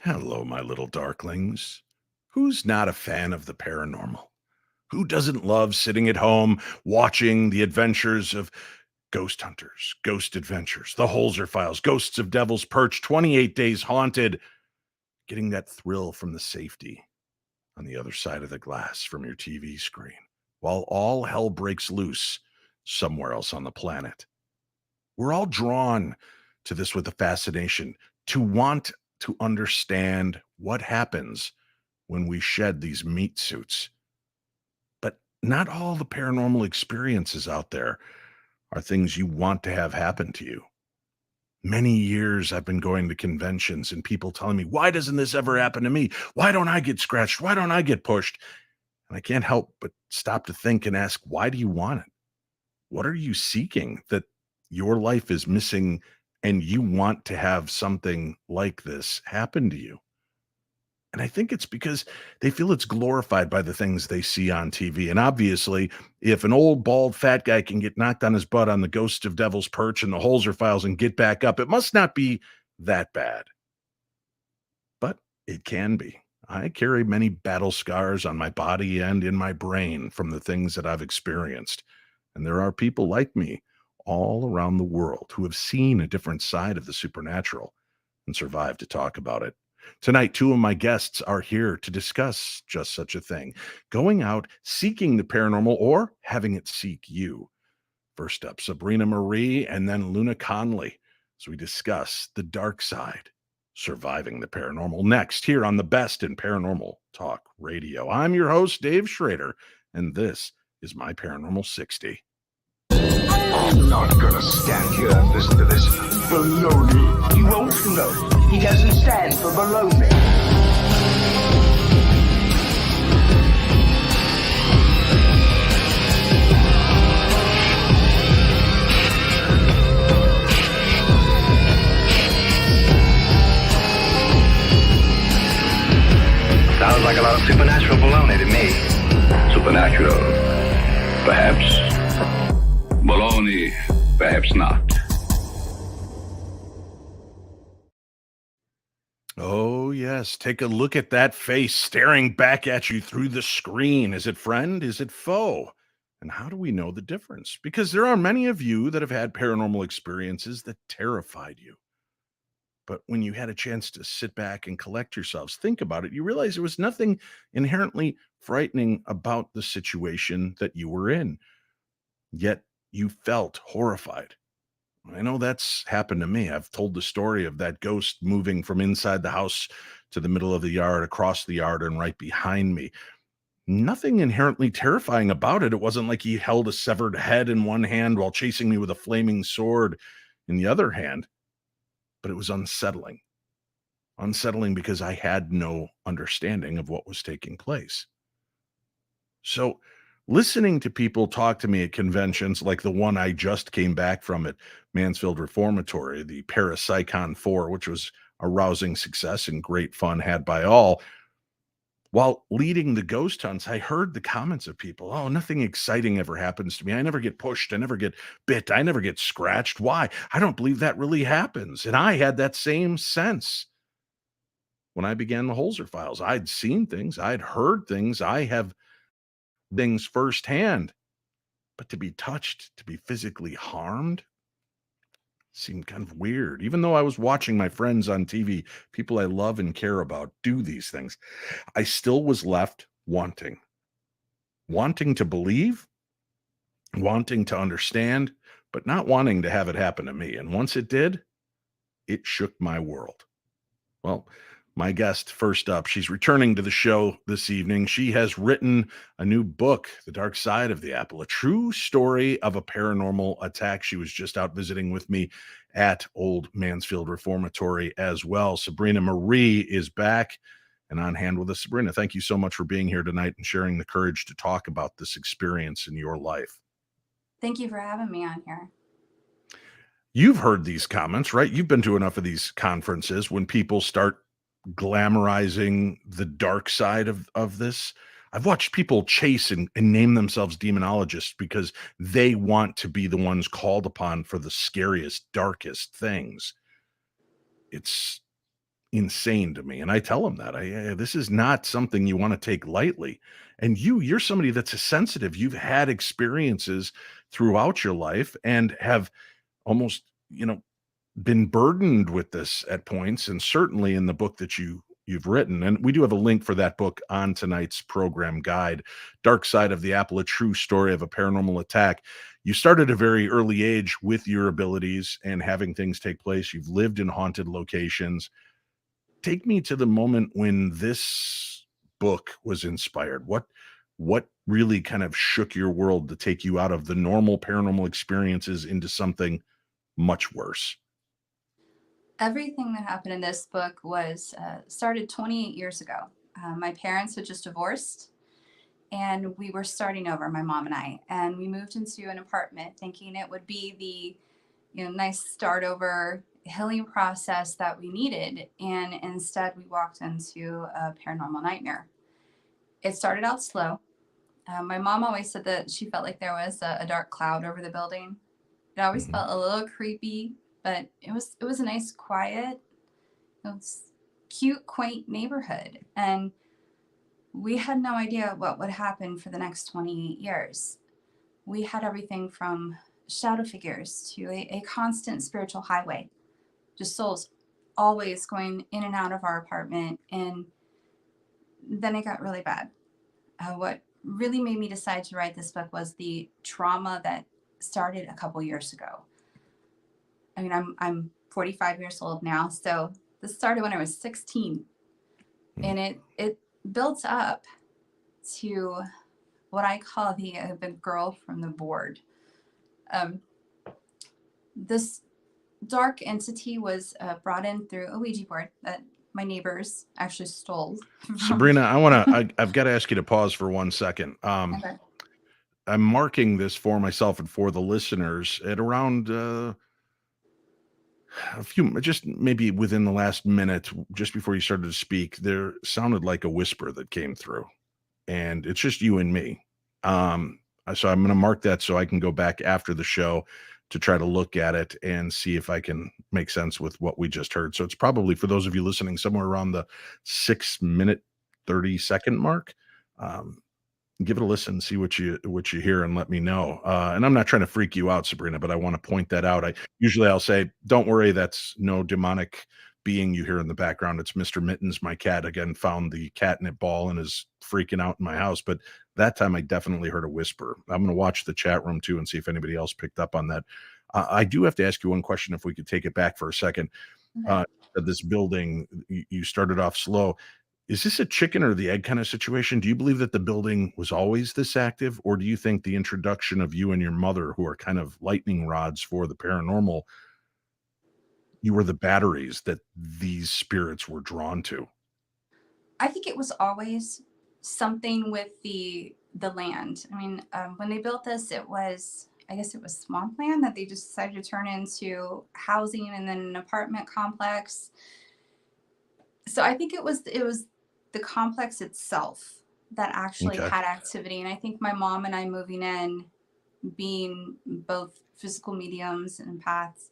Hello, my little darklings. Who's not a fan of the paranormal? Who doesn't love sitting at home watching the adventures of ghost hunters, ghost adventures, the Holzer files, ghosts of Devil's Perch, 28 Days Haunted, getting that thrill from the safety on the other side of the glass from your TV screen, while all hell breaks loose somewhere else on the planet? We're all drawn to this with a fascination to want to understand what happens when we shed these meat suits. But not all the paranormal experiences out there are things you want to have happen to you. Many years I've been going to conventions and people telling me, why doesn't this ever happen to me? Why don't I get scratched? Why don't I get pushed? And I can't help but stop to think and ask, why do you want it? What are you seeking that your life is missing and you want to have something like this happen to you? And I think it's because they feel it's glorified by the things they see on TV. And obviously, if an old, bald, fat guy can get knocked on his butt on the Ghost of Devil's Perch and the Holzer files and get back up, it must not be that bad. But it can be. I carry many battle scars on my body and in my brain from the things that I've experienced. And there are people like me all around the world who have seen a different side of the supernatural and survived to talk about it. Tonight, two of my guests are here to discuss just such a thing, going out seeking the paranormal or having it seek you. First up, Sabrina Marie and then Luna Conley, as we discuss the dark side, surviving the paranormal. Next, here on the best in paranormal talk radio. I'm your host, Dave Schrader, and this is my Paranormal 60. I'm not gonna stand here and listen to this baloney. You won't know. He doesn't stand for baloney. Sounds like a lot of supernatural baloney to me. Supernatural, perhaps. Baloney, perhaps not. Oh, yes. Take a look at that face staring back at you through the screen. Is it friend? Is it foe? And how do we know the difference? Because there are many of you that have had paranormal experiences that terrified you. But when you had a chance to sit back and collect yourselves, think about it, you realize there was nothing inherently frightening about the situation that you were in. Yet you felt horrified. I know that's happened to me. I've told the story of that ghost moving from inside the house to the middle of the yard, across the yard, and right behind me. Nothing inherently terrifying about it. It wasn't like he held a severed head in one hand while chasing me with a flaming sword in the other hand, but it was unsettling. Unsettling because I had no understanding of what was taking place. So, listening to people talk to me at conventions like the one I just came back from at Mansfield Reformatory, the Parapsychon 4, which was a rousing success and great fun had by all. While leading the ghost hunts, I heard the comments of people, oh, nothing exciting ever happens to me. I never get pushed. I never get bit. I never get scratched. Why? I don't believe that really happens. And I had that same sense when I began the Holzer files. I'd seen things. I'd heard things. I have things firsthand. But to be touched, to be physically harmed, seemed kind of weird. Even though I was watching my friends on TV, people I love and care about, do these things, I still was left wanting to believe, wanting to understand, but not wanting to have it happen to me. And once it did, it shook my world. Well, my guest first up, she's returning to the show this evening. She has written a new book, The Dark Side of the Apple, a true story of a paranormal attack. She was just out visiting with me at Old Mansfield Reformatory as well. Sabrina Marie is back and on hand with us. Sabrina, thank you so much for being here tonight and sharing the courage to talk about this experience in your life. Thank you for having me on here. You've heard these comments, right? You've been to enough of these conferences when people start glamorizing the dark side of this. I've watched people chase and name themselves demonologists because they want to be the ones called upon for the scariest, darkest things. It's insane to me. And I tell them that this is not something you want to take lightly. And you're somebody that's a sensitive. You've had experiences throughout your life and have almost, been burdened with this at points, and certainly in the book that you've written. And we do have a link for that book on tonight's program guide, Dark Side of the Apple, a true story of a paranormal attack. You started at a very early age with your abilities and having things take place. You've lived in haunted locations. Take me to the moment when this book was inspired. What really kind of shook your world to take you out of the normal paranormal experiences into something much worse? Everything that happened in this book was started 28 years ago. My parents had just divorced, and we were starting over, my mom and I, and we moved into an apartment thinking it would be the nice start over healing process that we needed, and instead we walked into a paranormal nightmare. It started out slow. My mom always said that she felt like there was a dark cloud over the building. It always felt a little creepy, but it was a nice, quiet, cute, quaint neighborhood. And we had no idea what would happen for the next 28 years. We had everything from shadow figures to a constant spiritual highway, just souls always going in and out of our apartment. And then it got really bad. What really made me decide to write this book was the trauma that started a couple years ago. I mean, I'm 45 years old now, so this started when I was 16, and it built up to what I call the girl from the board. This dark entity was brought in through a Ouija board that my neighbors actually stole. Sabrina, I've got to ask you to pause for 1 second. Okay. I'm marking this for myself and for the listeners at around just maybe within the last minute, just before you started to speak, there sounded like a whisper that came through, and it's just you and me. So I'm going to mark that so I can go back after the show to try to look at it and see if I can make sense with what we just heard. So it's probably, for those of you listening, somewhere around the 6-minute, 30-second mark. Give it a listen, see what you hear, and let me know. And I'm not trying to freak you out, Sabrina, but I want to point that out. I'll say, don't worry, that's no demonic being you hear in the background. It's Mr. Mittens, my cat, again, found the catnip ball and is freaking out in my house. But that time I definitely heard a whisper. I'm going to watch the chat room too and see if anybody else picked up on that. I do have to ask you one question, if we could take it back for a second. This building, you started off slow. Is this a chicken or the egg kind of situation? Do you believe that the building was always this active, or do you think the introduction of you and your mother, who are kind of lightning rods for the paranormal, you were the batteries that these spirits were drawn to? I think it was always something with the land. I mean, when they built this, I guess it was swampland that they just decided to turn into housing and then an apartment complex. So I think it was the complex itself that actually had activity. And I think my mom and I moving in, being both physical mediums and empaths,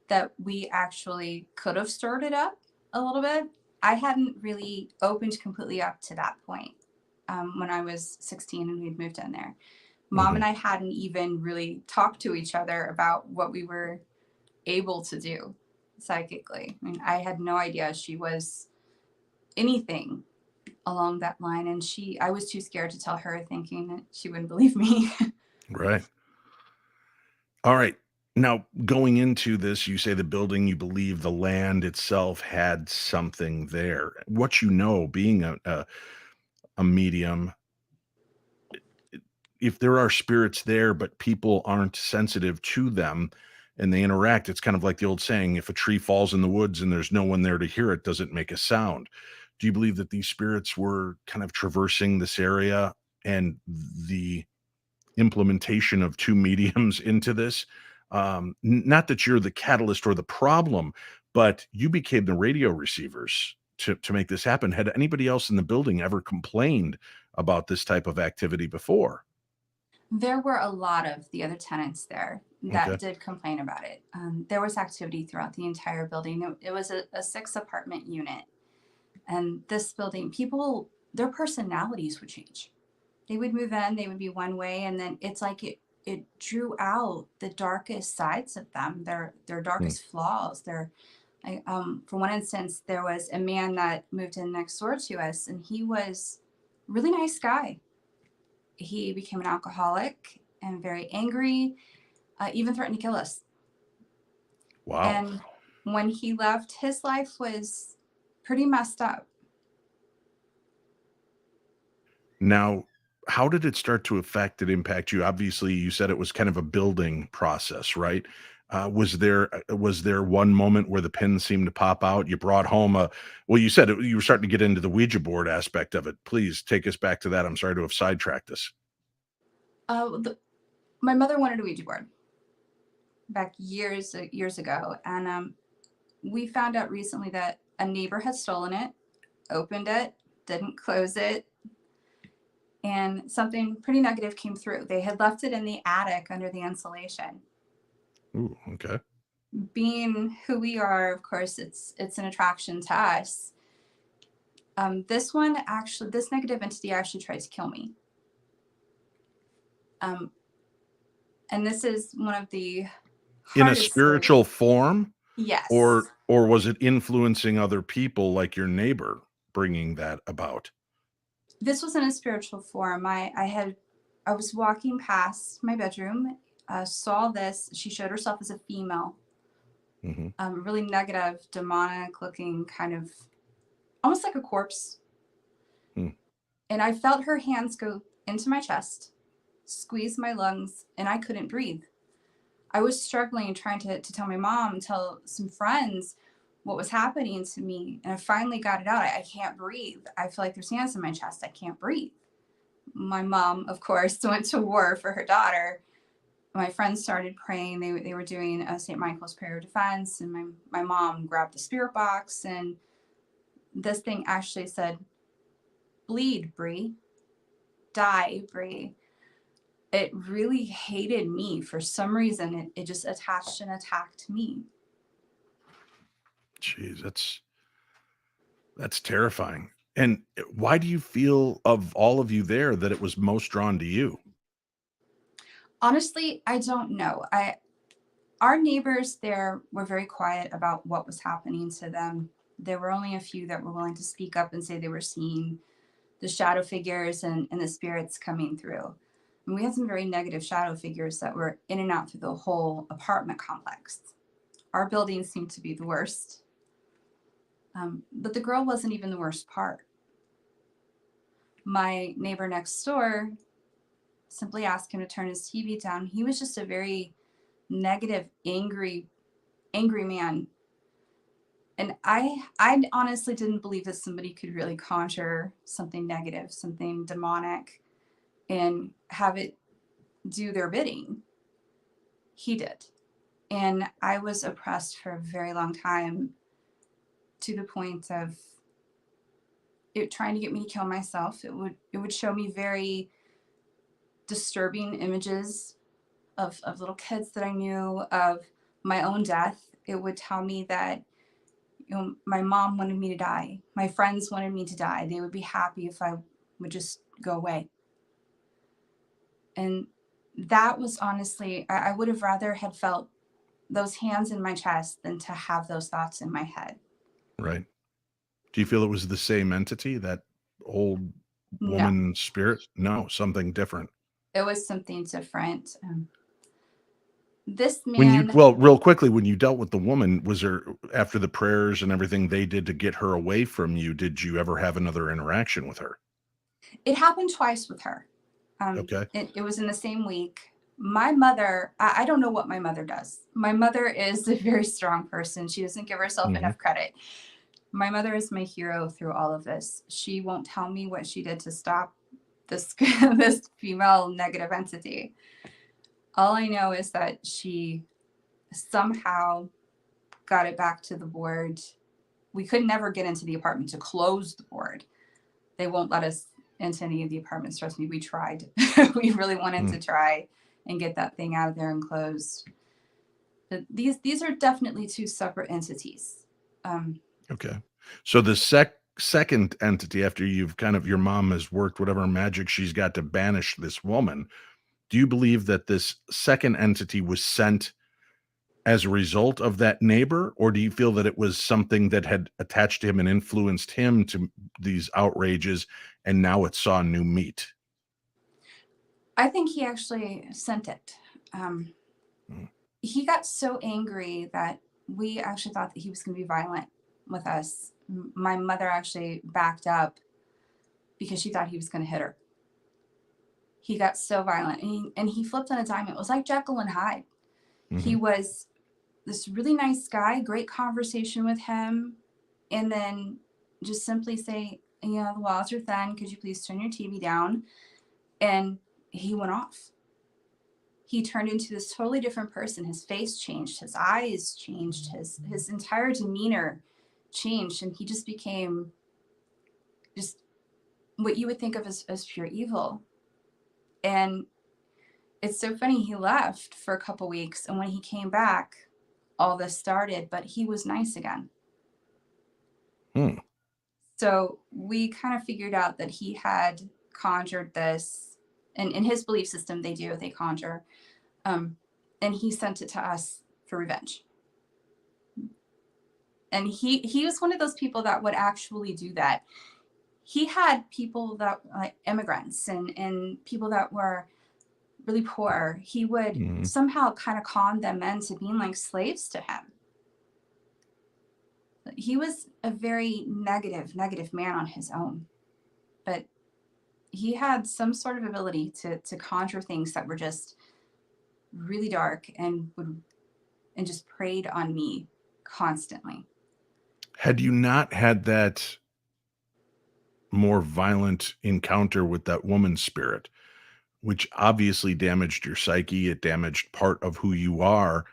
that we actually could have stirred it up a little bit. I hadn't really opened completely up to that point when I was 16 and we'd moved in there. Mom and I hadn't even really talked to each other about what we were able to do psychically. I mean, I had no idea she was anything along that line, and I was too scared to tell her, thinking that she wouldn't believe me. Right. All right. Now, going into this, you say the building, you believe the land itself had something there. What being a medium, if there are spirits there, but people aren't sensitive to them and they interact, it's kind of like the old saying, if a tree falls in the woods and there's no one there to hear it, does it make a sound? Do you believe that these spirits were kind of traversing this area, and the implementation of two mediums into this? Not that you're the catalyst or the problem, but you became the radio receivers to make this happen. Had anybody else in the building ever complained about this type of activity before? There were a lot of the other tenants there that Okay. did complain about it. There was activity throughout the entire building. It was a 6 apartment unit. And this building, people, their personalities would change. They would move in, they would be one way, and then it's like it drew out the darkest sides of them, their Hmm. darkest flaws. For one instance, there was a man that moved in next door to us, and he was a really nice guy. He became an alcoholic and very angry, even threatened to kill us. Wow. And when he left, his life was pretty messed up. Now, how did it start to affect and impact you? Obviously, you said it was kind of a building process, right? Was there one moment where the pin seemed to pop out? You brought home a well, you said you were starting to get into the Ouija board aspect of it. Please take us back to that. I'm sorry to have sidetracked us. Uh, the, my mother wanted a Ouija board back years ago, and we found out recently that a neighbor had stolen it, opened it, didn't close it, and something pretty negative came through. They had left it in the attic under the insulation. Ooh, okay. Being who we are, of course, it's an attraction to us. This negative entity actually tried to kill me. Um, and this is one of the In a hardest stories. spiritual form, Yes. or was it influencing other people like your neighbor bringing that about? This was in a spiritual form. I was walking past my bedroom, saw this. She showed herself as a female, Hmm. really negative, demonic looking, kind of almost like a corpse. Hmm. And I felt her hands go into my chest, squeeze my lungs, and I couldn't breathe. I was struggling, trying to tell my mom, tell some friends what was happening to me. And I finally got it out. I can't breathe. I feel like there's hands in my chest. I can't breathe. My mom, of course, went to war for her daughter. My friends started praying. They were doing a St. Michael's prayer of defense. And my mom grabbed the spirit box. And this thing actually said, bleed, Bree. Die, Bree. It really hated me for some reason. It just attached and attacked me. Jeez, that's terrifying. And why do you feel of all of you there that it was most drawn to you? Honestly, I don't know. Our neighbors there were very quiet about what was happening to them. There were only a few that were willing to speak up and say they were seeing the shadow figures and the spirits coming through. And we had some very negative shadow figures that were in and out through the whole apartment complex. Our building seemed to be the worst. But the girl wasn't even the worst part. My neighbor next door simply asked him to turn his TV down. He was just a very negative, angry man. And I honestly didn't believe that somebody could really conjure something negative, something demonic, and have it do their bidding. He did. And I was oppressed for a very long time, to the point of it trying to get me to kill myself. It would show me very disturbing images of little kids that I knew, of my own death. It would tell me that, my mom wanted me to die. My friends wanted me to die. They would be happy if I would just go away. And that was honestly, I would have rather had felt those hands in my chest than to have those thoughts in my head. Right. Do you feel it was the same entity, that old No, woman spirit? No, something different. it was something different. This When you man, well, real quickly, when you dealt with the woman, was there after the prayers and everything they did to get her away from you, did you ever have another interaction with her? it happened twice with her. Okay. It was in the same week. My mother, I don't know what my mother does. My mother is a very strong person. She doesn't give herself Mhm. enough credit. My mother is my hero through all of this. She won't tell me what she did to stop this this female negative entity. All I know is that she somehow got it back to the board. We could never get into the apartment to close the board. They won't let us into any of the apartments. Trust me, we tried. We really wanted to try and get that thing out of there and closed. But these are definitely two separate entities. Okay. So the second entity, after you've your mom has worked whatever magic she's got to banish this woman, do you believe that this second entity was sent as a result of that neighbor, or do you feel that it was something that had attached to him and influenced him to these outrages, and now it saw new meat? I think he actually sent it. He got so angry that we actually thought that he was going to be violent with us. My mother actually backed up because she thought he was going to hit her. He got so violent, and he flipped on a dime. It was like Jekyll and Hyde. He was this really nice guy, great conversation with him, and then just simply say, the walls are thin. Could you please turn your TV down? And he went off. He turned into this totally different person. His face changed, his eyes changed, his entire demeanor changed, and he just became just what you would think of as pure evil. And it's so funny, he left for a couple weeks, and when he came back, all this started, but he was nice again. So we kind of figured out that he had conjured this, and in his belief system, they conjure, and he sent it to us for revenge. And he was one of those people that would actually do that. He had people that like immigrants and people that were really poor. He would somehow kind of con them into being like slaves to him. He was a very negative man on his own, but he had some sort of ability to conjure things that were just really dark and just preyed on me constantly. Had you not had that more violent encounter with that woman's spirit, which obviously damaged your psyche, it damaged part of who you are,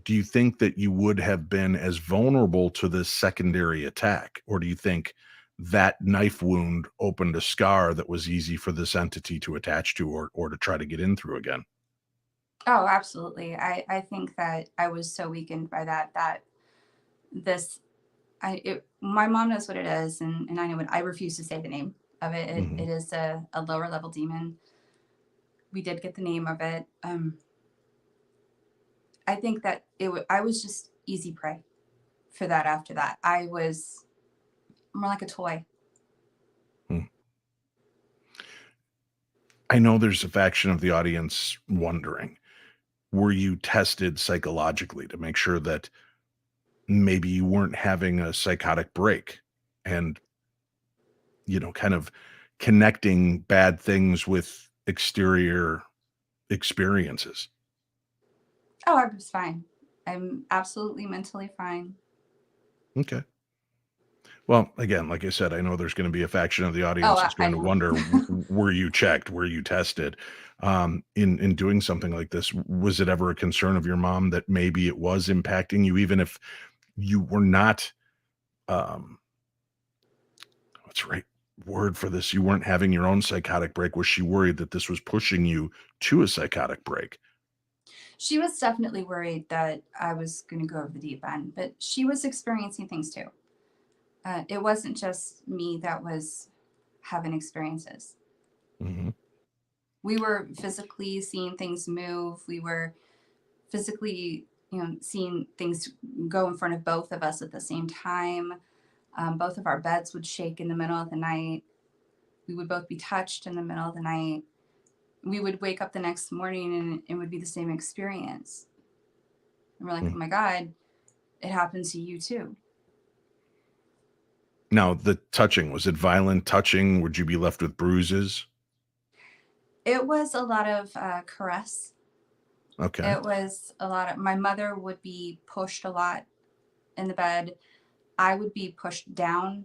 do you think that you would have been as vulnerable to this secondary attack? Or do you think that knife wound opened a scar that was easy for this entity to attach to or to try to get in through again? Oh, absolutely. I think that I was so weakened by that my mom knows what it is, and I know I refuse to say the name of it. It is a lower level demon. We did get the name of it. I think that I was just easy prey for that. After that, I was more like a toy. I know there's a faction of the audience wondering, were you tested psychologically to make sure that maybe you weren't having a psychotic break and, kind of connecting bad things with exterior experiences? Oh, I was fine. I'm absolutely mentally fine. Okay. Well, again, like I said, I know there's going to be a faction of the Oh, audience that's I going to know. wonder, were you checked? Were you tested? In doing something like this, was it ever a concern of your mom that maybe it was impacting you, even if you were not, what's the right word for this? You weren't having your own psychotic break. Was she worried that this was pushing you to a psychotic break? She was definitely worried that I was going to go over the deep end, but she was experiencing things too. It wasn't just me that was having experiences. We were physically seeing things move. We were physically, seeing things go in front of both of us at the same time. Both of our beds would shake in the middle of the night. We would both be touched in the middle of the night. We would wake up the next morning and it would be the same experience. And we're like, oh my God, it happened to you too. Now, the touching, was it violent touching? Would you be left with bruises? It was a lot of caress. Okay. It was a lot of, my mother would be pushed a lot in the bed. I would be pushed down,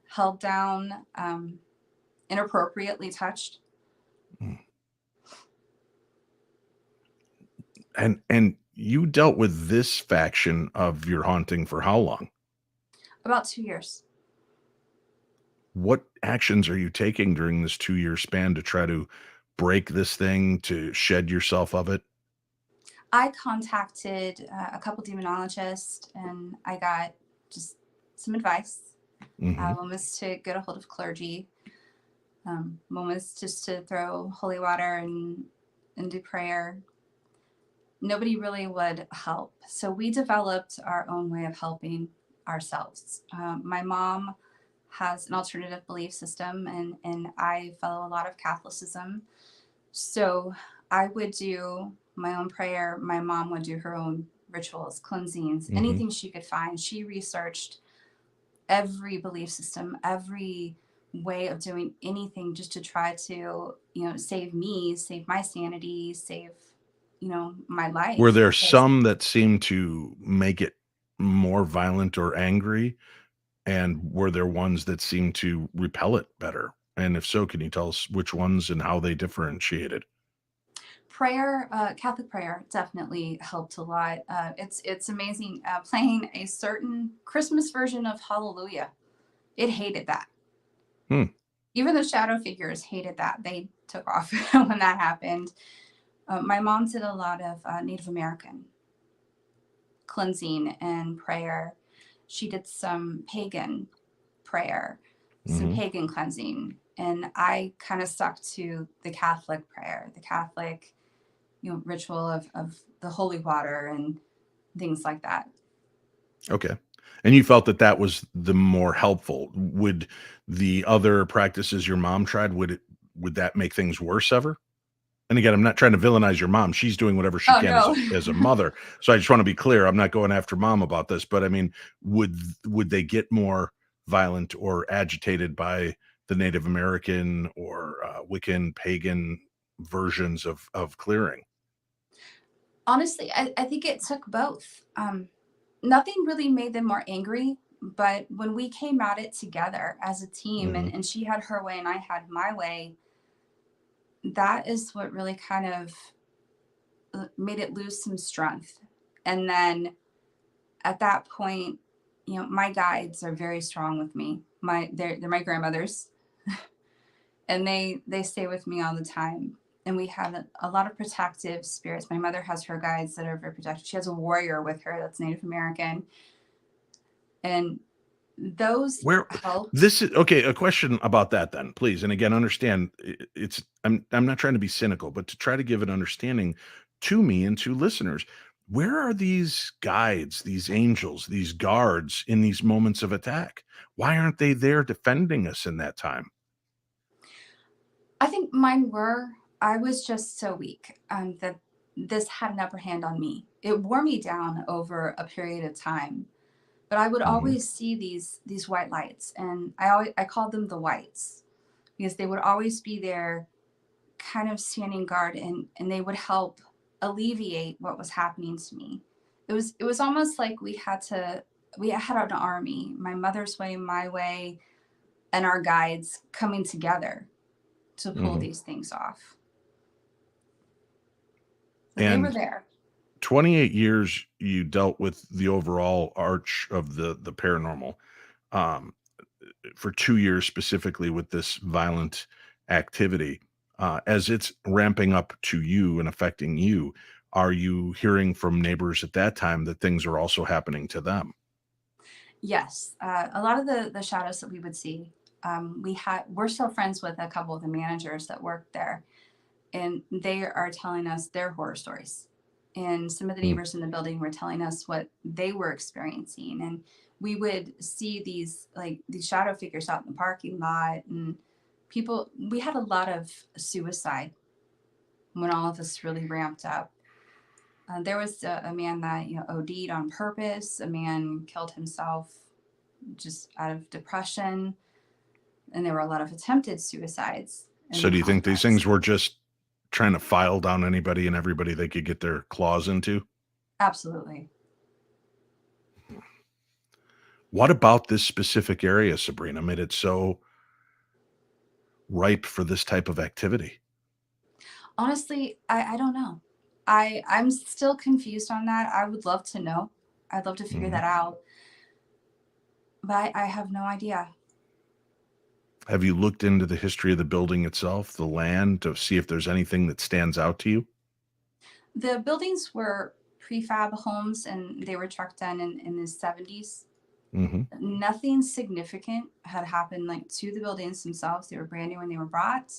held down, inappropriately touched. And you dealt with this faction of your haunting for how long? About 2 years. What actions are you taking during this 2-year span to try to break this thing, to shed yourself of it? I contacted a couple demonologists and I got just some advice. Mhm. One was to get a hold of clergy. One was just to throw holy water and do prayer. Nobody really would help. So we developed our own way of helping ourselves. My mom has an alternative belief system, and I follow a lot of Catholicism. So I would do my own prayer. My mom would do her own rituals, cleansings, Mhm. anything she could find. She researched every belief system, every way of doing anything just to try to, save me, save my sanity, save, my Were life there because some that seemed to make it more violent or angry? And were there ones that seemed to repel it better? And if so, can you tell us which ones and how they differentiated? prayer, Catholic prayer definitely helped a lot. It's amazing playing a certain Christmas version of Hallelujah. It hated that. Hmm. Even the shadow figures hated that. They took off when that happened. My mom did a lot of Native American cleansing and prayer. She did some pagan prayer, some Mhm. pagan cleansing. And I kind of stuck to the Catholic prayer, the Catholic, ritual of the holy water and things like that. Okay. And you felt that that was the more helpful. Would the other practices your mom tried, would that make things worse ever? And again, I'm not trying to villainize your mom. She's doing whatever she Oh can as no. a mother. So I just want to be clear. I'm not going after mom about this, but I mean, would they get more violent or agitated by the Native American or Wiccan pagan versions of clearing? Honestly, I think it took both. Nothing really made them more angry, but when we came at it together as a team Hmm. and she had her way and I had my way, that is what really kind of made it lose some strength. And then at that point, my guides are very strong with me. They're my grandmothers, and they stay with me all the time. And we have a lot of protective spirits. My mother has her guides that are very protective. She has a warrior with her that's Native American, and those Where helped. this is okay, a question about that then, please. And again, understand it's I'm not trying to be cynical, but to try to give an understanding to me and to listeners. Where are these guides, these angels, these guards in these moments of attack? Why aren't they there defending us in that time? I think mine were. I was just so weak that this had an upper hand on me. It wore me down over a period of time. But I would Mhm. always see these white lights, and I called them the whites because they would always be there, kind of standing guard, and they would help alleviate what was happening to me. It was almost like we had an army, my mother's way, my way, and our guides coming together to pull Mhm. these things off. So they were And there. 28 years you dealt with the overall arch of the paranormal. Um, for 2 years specifically with this violent activity, as it's ramping up to you and affecting you, are you hearing from neighbors at that time that things are also happening to them? Yes, a lot of the shadows that we would see. We're still friends with a couple of the managers that work there, and they are telling us their horror stories. And some of the Mm. neighbors in the building were telling us what they were experiencing. And we would see these shadow figures out in the parking lot, and we had a lot of suicide when all of this really ramped up. There was a man that OD'd on purpose. A man killed himself just out of depression, and there were a lot of attempted suicides in So the do you think these things complex. were just trying to file down anybody and everybody they could get their claws into? Absolutely. What about this specific area, Sabrina, made it so ripe for this type of activity? Honestly, I don't know. I'm still confused on that. I would love to know. I'd love to figure Mhm. that out, but I have no idea. Have you looked into the history of the building itself, the land, to see if there's anything that stands out to you? The buildings were prefab homes and they were trucked in the 70s. Hmm. Nothing significant had happened like to the buildings themselves. They were brand new when they were brought.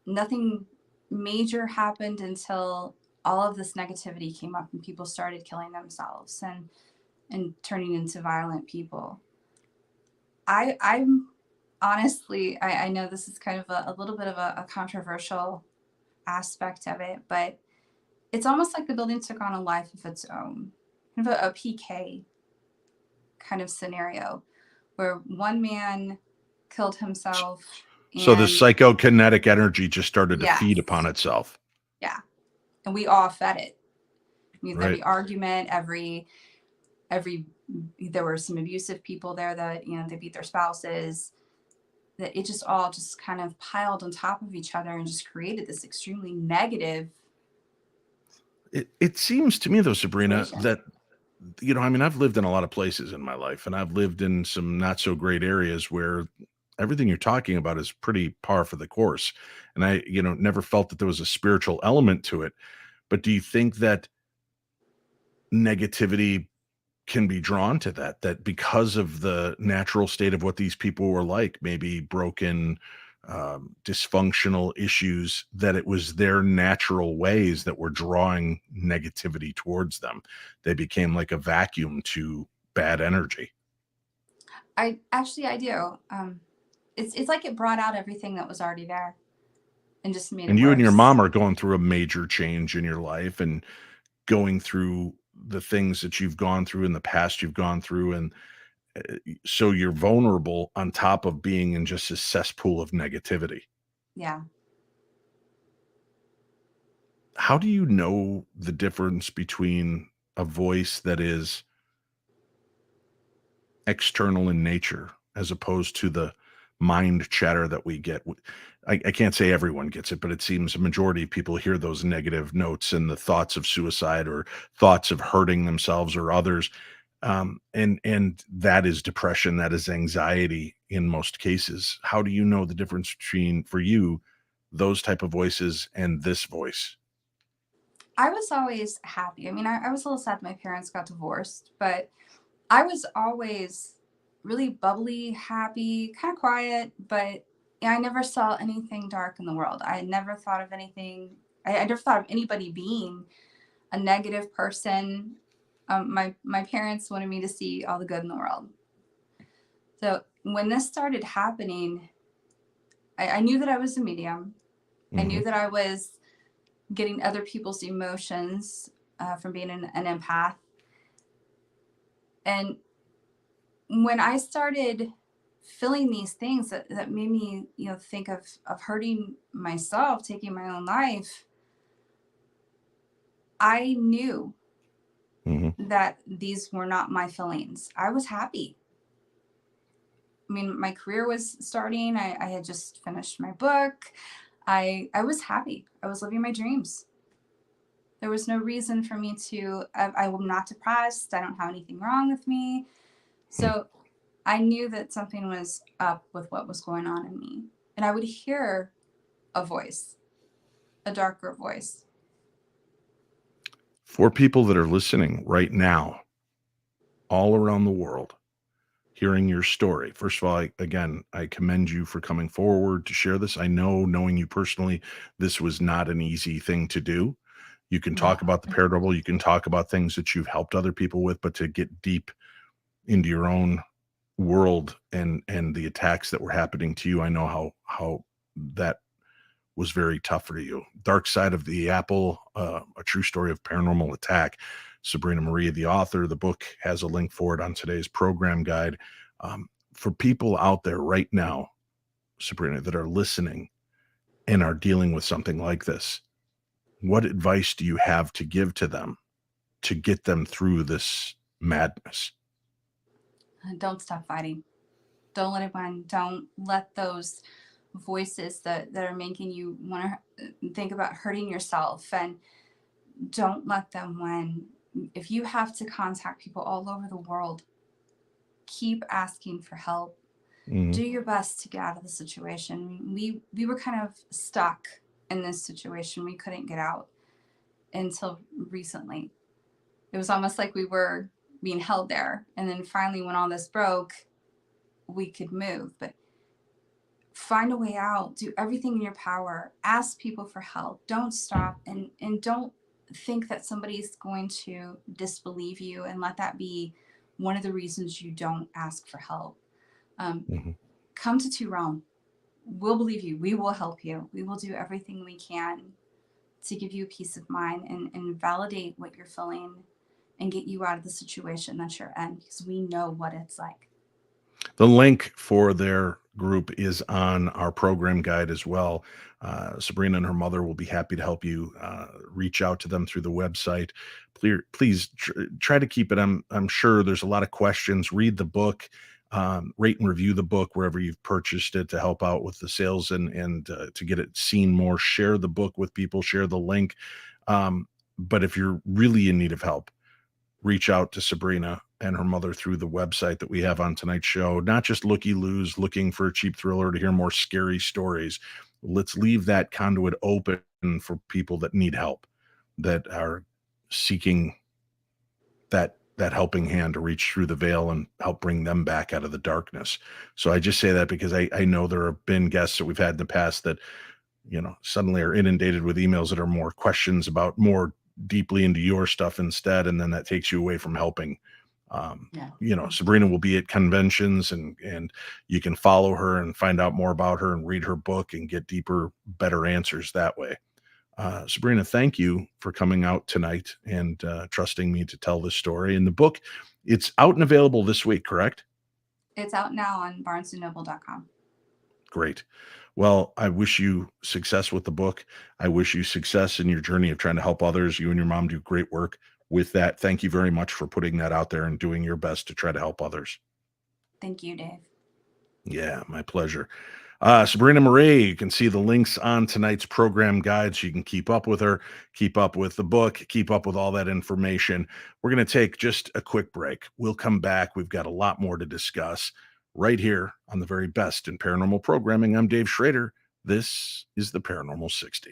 Nothing major happened until all of this negativity came up and people started killing themselves and turning into violent people. I'm honestly, I know this is kind of a little bit of a controversial aspect of it, but it's almost like the building took on a life of its own, kind of a PK kind of scenario where one man killed himself So the and psychokinetic energy just started to feed yes, upon itself, yeah, and we all fed it. I mean, right? every argument, every there were some abusive people there that they beat their spouses, that it just all just kind of piled on top of each other and just created this extremely negative It seems to me though, Sabrina, situation. that I mean, I've lived in a lot of places in my life, and I've lived in some not so great areas where everything you're talking about is pretty par for the course. And I, never felt that there was a spiritual element to it. But do you think that negativity can be drawn to that because of the natural state of what these people were like, maybe broken, dysfunctional issues, that it was their natural ways that were drawing negativity towards them? They became like a vacuum to bad energy. I do. It's like it brought out everything that was already there and just made And it you and your worse. mom are going through a major change in your life, and going through the things that you've gone through in the past, you've gone through, and so you're vulnerable on top of being in just a cesspool of negativity. Yeah. How do you know the difference between a voice that is external in nature as opposed to the mind chatter that we get? I can't say everyone gets it, but it seems a majority of people hear those negative notes and the thoughts of suicide or thoughts of hurting themselves or others. And that is depression, that is anxiety in most cases. How do you know the difference between, for you, those type of voices and this voice? I was always happy. I mean, I was a little sad my parents got divorced, but I was always really bubbly, happy, kind of quiet, but I never saw anything dark in the world. I never thought of anything, I never thought of anybody being a negative person. My parents wanted me to see all the good in the world. So when this started happening, I knew that I was a medium. I Hmm. knew that I was getting other people's emotions from being an empath. And when I started feeling these things that made me, think of hurting myself, taking my own life, I knew Hmm. that these were not my feelings. I was happy. I mean, my career was starting. I had just finished my book. I was happy. I was living my dreams. There was no reason for me to, I am not depressed. I don't have anything wrong with me. So I knew that something was up with what was going on in me. And I would hear a voice, a darker voice. For people that are listening right now, all around the world, hearing your story. First of all, again, I commend you for coming forward to share this. I know, knowing you personally, this was not an easy thing to do. You can No. talk about the paranormal, you can talk about things that you've helped other people with, but to get deep into your own world and the attacks that were happening to you, I know how that was very tough for you. Dark Side of the Apple, a true story of paranormal attack. Sabrina Marie, the author, the book has a link for it on today's program guide. For people out there right now, Sabrina, that are listening and are dealing with something like this, what advice do you have to give to them to get them through this madness? Don't stop fighting. Don't let it win. Don't let those voices that are making you want to think about hurting yourself, and don't let them win. If you have to contact people all over the world, keep asking for help. do your best to get out of the situation. We were kind of stuck in this situation. We couldn't get out until recently. It was almost like we were being held there. And then finally, when all this broke, we could move. But find a way out. Do everything in your power. Ask people for help. Don't stop, and don't think that somebody's going to disbelieve you and let that be one of the reasons you don't ask for help. Come to Two Realm. We'll believe you. We will help you. We will do everything we can to give you peace of mind and validate what you're feeling and get you out of the situation that you're in, because we know what it's like. The link for their group is on our program guide as well. Sabrina and her mother will be happy to help you reach out to them through the website. Please try to keep it. I'm sure there's a lot of questions. Read the book, rate and review the book wherever you've purchased it to help out with the sales and to get it seen more. Share the book with people, share the link. But if you're really in need of help, reach out to Sabrina and her mother through the website that we have on tonight's show. Not just looky-loos looking for a cheap thriller to hear more scary stories. Let's leave that conduit open for people that need help, that are seeking that helping hand to reach through the veil and help bring them back out of the darkness. So I just say that because I know there have been guests that we've had in the past that, suddenly are inundated with emails that are more questions about more deeply into your stuff instead, and then that takes you away from helping. Sabrina will be at conventions and you can follow her and find out more about her and read her book and get deeper, better answers that way. Sabrina, thank you for coming out tonight and trusting me to tell this story. And the book, it's out and available this week, correct? It's out now on barnesandnoble.com. Great. Well, I wish you success with the book. I wish you success in your journey of trying to help others. You and your mom do great work with that. Thank you very much for putting that out there and doing your best to try to help others. Thank you, Dave. Yeah, my pleasure. Sabrina Marie, you can see the links on tonight's program guide so you can keep up with her, keep up with the book, keep up with all that information. We're going to take just a quick break. We'll come back. We've got a lot more to discuss right here on the very best in paranormal programming. I'm Dave Schrader. This is the Paranormal 60.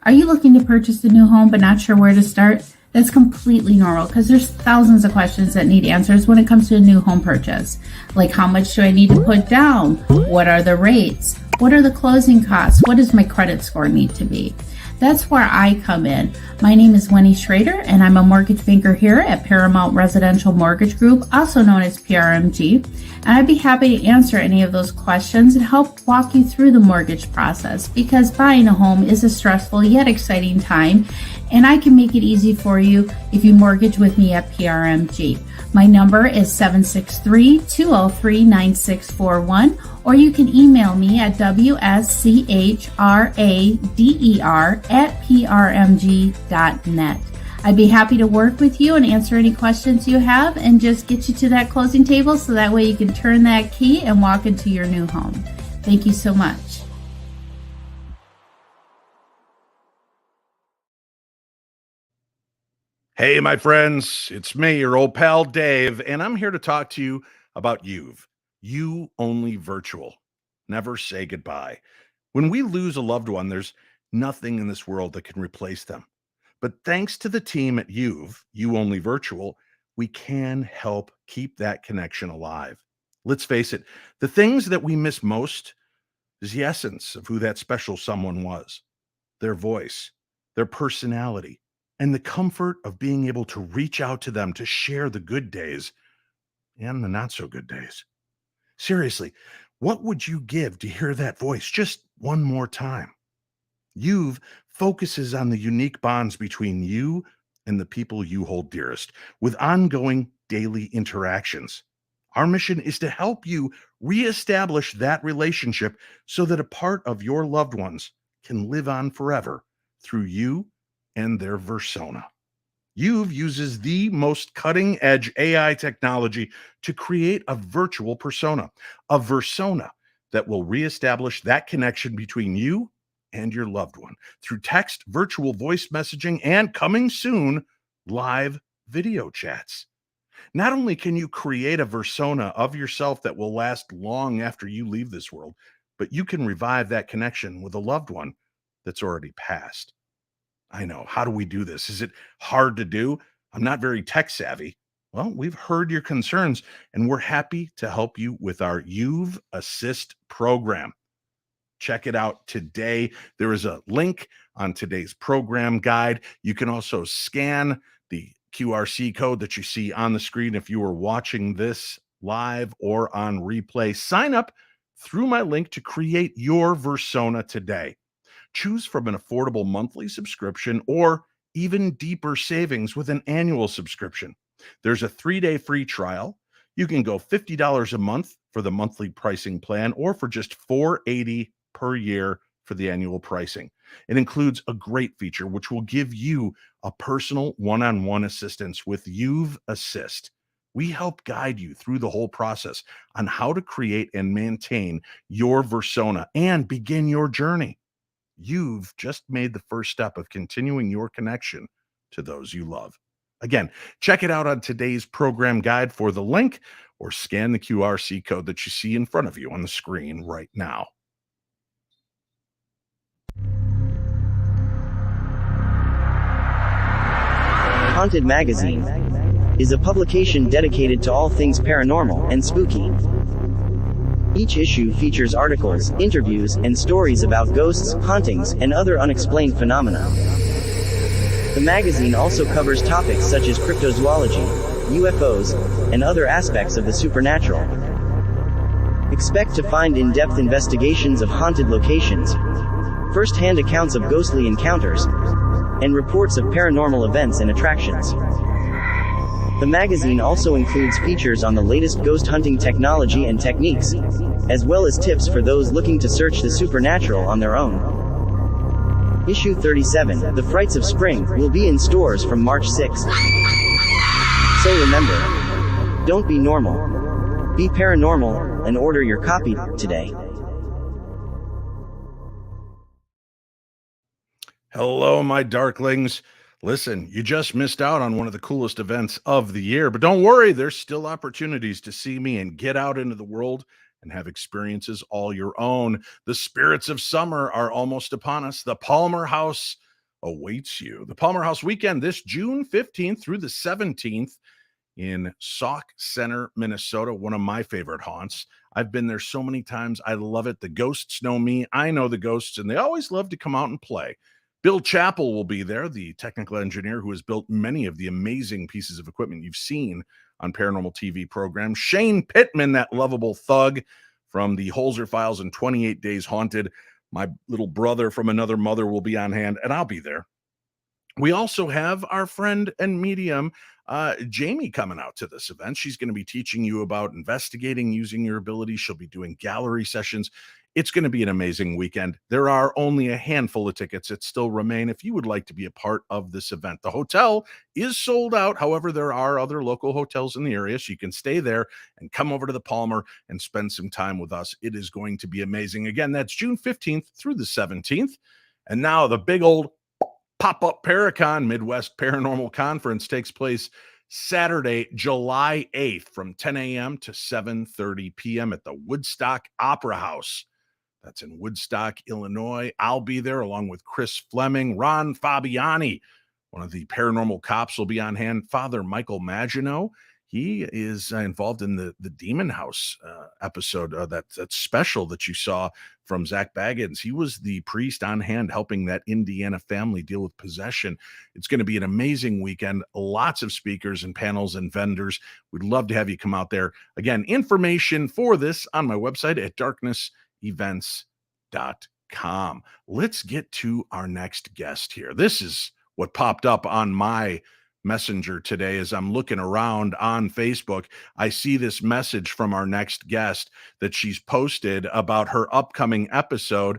Are you looking to purchase a new home but not sure where to start? That's completely normal because there's thousands of questions that need answers when it comes to a new home purchase. Like, how much do I need to put down? What are the rates? What are the closing costs? What does my credit score need to be? That's where I come in. My name is Winnie Schrader, and I'm a mortgage banker here at Paramount Residential Mortgage Group, also known as PRMG. And I'd be happy to answer any of those questions and help walk you through the mortgage process, because buying a home is a stressful yet exciting time, and I can make it easy for you if you mortgage with me at PRMG. My number is 763-203-9641, or you can email me at wschrader@prmg.net. I'd be happy to work with you and answer any questions you have and just get you to that closing table so that way you can turn that key and walk into your new home. Thank you so much. Hey, my friends, it's me, your old pal Dave, and I'm here to talk to you about You Only Virtual. Never say goodbye. When we lose a loved one, there's nothing in this world that can replace them. But thanks to the team at You Only Virtual, we can help keep that connection alive. Let's face it, the things that we miss most is the essence of who that special someone was, their voice, their personality, and the comfort of being able to reach out to them to share the good days and the not so good days. Seriously, what would you give to hear that voice just one more time? You've focuses on the unique bonds between you and the people you hold dearest with ongoing daily interactions. Our mission is to help you reestablish that relationship so that a part of your loved ones can live on forever through you and their persona. Uses the most cutting edge AI technology to create a virtual persona that will reestablish that connection between you and your loved one through text, virtual voice messaging, and coming soon, live video chats. Not only can you create a persona of yourself that will last long after you leave this world, but you can revive that connection with a loved one that's already passed. I know. How do we do this? Is it hard to do? I'm not very tech savvy. Well, we've heard your concerns and we're happy to help you with our You've Assist program. Check it out today. There is a link on today's program guide. You can also scan the QRC code that you see on the screen if you are watching this live or on replay. Sign up through my link to create your persona today. Choose from an affordable monthly subscription or even deeper savings with an annual subscription. There's a 3-day free trial. You can go $50 a month for the monthly pricing plan or for just $480 per year for the annual pricing. It includes a great feature which will give you a personal one-on-one assistance with You've Assist. We help guide you through the whole process on how to create and maintain your persona and begin your journey. You've just made the first step of continuing your connection to those you love. Again, check it out on today's program guide for the link or scan the QRC code that you see in front of you on the screen right now. Haunted Magazine is a publication dedicated to all things paranormal and spooky. Each issue features articles, interviews, and stories about ghosts, hauntings, and other unexplained phenomena. The magazine also covers topics such as cryptozoology, UFOs, and other aspects of the supernatural. Expect to find in-depth investigations of haunted locations, first-hand accounts of ghostly encounters, and reports of paranormal events and attractions. The magazine also includes features on the latest ghost hunting technology and techniques, as well as tips for those looking to search the supernatural on their own. Issue 37, The Frights of Spring, will be in stores from March 6th. So remember, don't be normal. Be paranormal, and order your copy today. Hello, my darklings. Listen, you just missed out on one of the coolest events of the year, but don't worry, there's still opportunities to see me and get out into the world and have experiences all your own. The spirits of summer are almost upon us. The Palmer House awaits you. The Palmer House weekend this June 15th through the 17th in Sauk Center, Minnesota, one of my favorite haunts. I've been there so many times. I love it. The ghosts know me. I know the ghosts, and they always love to come out and play. Bill Chappell will be there, the technical engineer who has built many of the amazing pieces of equipment you've seen on paranormal TV programs. Shane Pittman, that lovable thug from the Holzer Files and 28 Days Haunted. My little brother from another mother will be on hand, and I'll be there. We also have our friend and medium, Jamie, coming out to this event. She's going to be teaching you about investigating using your abilities. She'll be doing gallery sessions. It's going to be an amazing weekend. There are only a handful of tickets that still remain if you would like to be a part of this event. The hotel is sold out. However, there are other local hotels in the area, so you can stay there and come over to the Palmer and spend some time with us. It is going to be amazing. Again, that's June 15th through the 17th. And now the big old pop-up Paracon Midwest Paranormal Conference takes place Saturday, July 8th from 10 a.m. to 7:30 p.m. at the Woodstock Opera House. That's in Woodstock, Illinois. I'll be there along with Chris Fleming, Ron Fabiani. One of the paranormal cops will be on hand. Father Michael Maginot. He is involved in the Demon House episode, that special that you saw from Zach Baggins. He was the priest on hand helping that Indiana family deal with possession. It's going to be an amazing weekend. Lots of speakers and panels and vendors. We'd love to have you come out there. Again, information for this on my website at darknessevents.com. Let's get to our next guest here. This is what popped up on my messenger today as I'm looking around on Facebook. I see this message from our next guest that she's posted about her upcoming episode.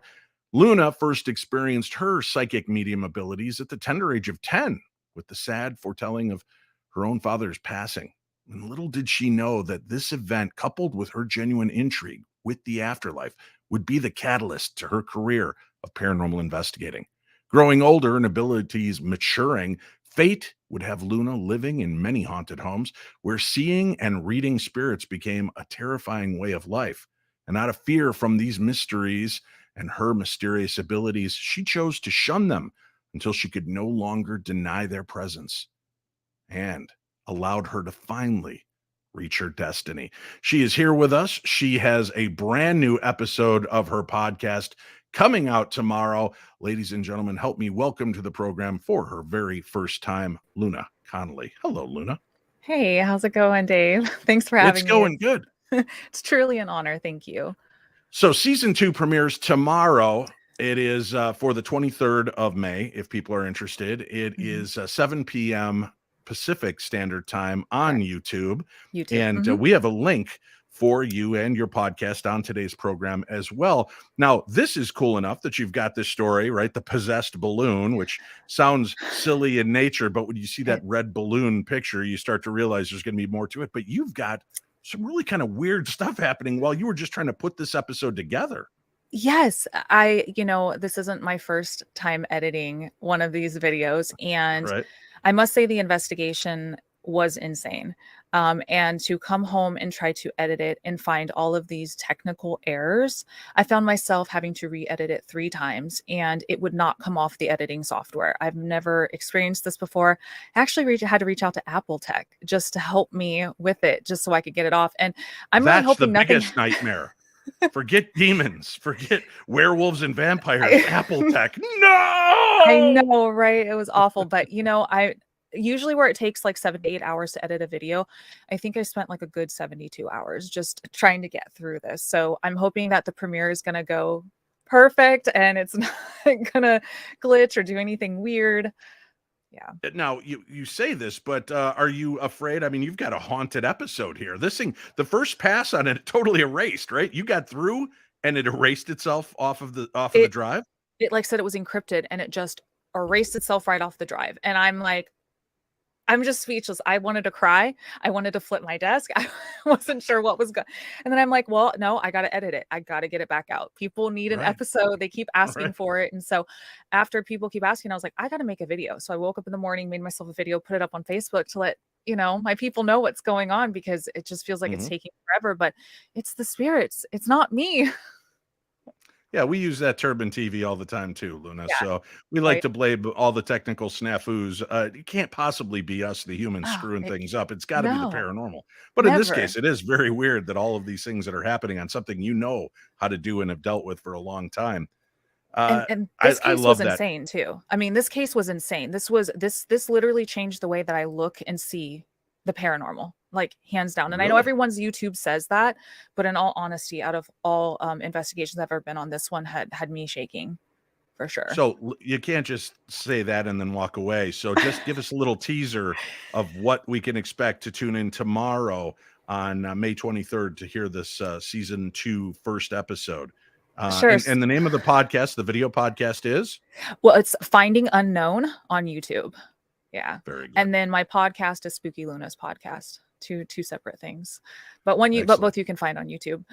Luna first experienced her psychic medium abilities at the tender age of 10 with the sad foretelling of her own father's passing. And little did she know that this event, coupled with her genuine intrigue with the afterlife, would be the catalyst to her career of paranormal investigating. Growing older and abilities maturing, Fate would have Luna living in many haunted homes where seeing and reading spirits became a terrifying way of life. And out of fear from these mysteries and her mysterious abilities, she chose to shun them until she could no longer deny their presence and allowed her to finally reach her destiny. She is here with us. She has a brand new episode of her podcast coming out tomorrow. Ladies and gentlemen, help me welcome to the program for her very first time, Luna Conley. Hello, Luna. Hey, how's it going, Dave? Thanks for having It's me. going good. It's truly an honor. Thank you. So season 2 premieres tomorrow. It is for the 23rd of May, if people are interested. It is 7 p.m. Pacific Standard Time on YouTube. And we have a link for you and your podcast on today's program as well. Now, this is cool enough that you've got this story, right? The possessed balloon, which sounds silly in nature, but when you see that red balloon picture, you start to realize there's going to be more to it. But you've got some really kind of weird stuff happening while you were just trying to put this episode together. Yes, this isn't my first time editing one of these videos, and I must say the investigation was insane. And to come home and try to edit it and find all of these technical errors, I found myself having to re-edit it 3 times, and it would not come off the editing software. I've never experienced this before. I actually had to reach out to Apple Tech just to help me with it, just so I could get it off. And I'm really hoping the biggest nightmare. Forget demons, forget werewolves and vampires. Apple Tech. No, I know, right? It was awful. But I usually where it takes like 7 to 8 hours to edit a video, I think I spent like a good 72 hours just trying to get through this. So I'm hoping that the premiere is going to go perfect and it's not going to glitch or do anything weird. Yeah. Now you say this, but are you afraid? I mean, you've got a haunted episode here. This thing, the first pass on it, totally erased, right? You got through and it erased itself off of the drive. It like said it was encrypted and it just erased itself right off the drive. And I'm just speechless. I wanted to cry. I wanted to flip my desk. I wasn't sure what was going. And then I'm like, well, no, I got to edit it. I got to get it back out. People need an episode. They keep asking for it. And so after people keep asking, I was like, I got to make a video. So I woke up in the morning, made myself a video, put it up on Facebook to let, my people know what's going on, because it just feels like it's taking forever, but it's the spirits. It's not me. Yeah, we use that term in TV all the time too, Luna. Yeah. So we like to blame all the technical snafus. It can't possibly be us, the humans, screwing things up. It's got to be the paranormal. But in this case, it is very weird that all of these things that are happening on something you know how to do and have dealt with for a long time. And this case was insane too. I mean, this case was insane. This literally changed the way that I look and see the paranormal, like hands down. And I know everyone's YouTube says that, but in all honesty, out of all investigations I've ever been on, this one had me shaking for sure. So you can't just say that and then walk away. So just give us a little teaser of what we can expect to tune in tomorrow on May 23rd to hear this season 2 first episode. Sure. And the name of the podcast, the video podcast is? Well, it's Finding Unknown on YouTube. Yeah. Very good. And then my podcast is Spooky Luna's podcast. Two separate things, but both you can find on YouTube.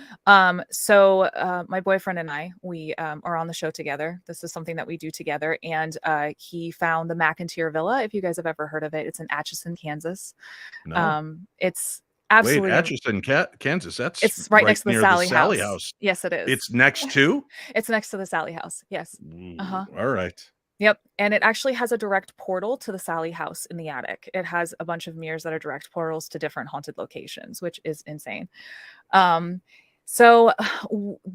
So my boyfriend and I, we are on the show together. This is something that we do together. And he found the McIntyre Villa. If you guys have ever heard of it, it's in Atchison, Kansas. No. It's absolutely Atchison, Kansas. It's right next to the Sally house. Yes, it is. It's next to? It's next to the Sally house. Yes. All right. Yep. And it actually has a direct portal to the Sally house in the attic. It has a bunch of mirrors that are direct portals to different haunted locations, which is insane. So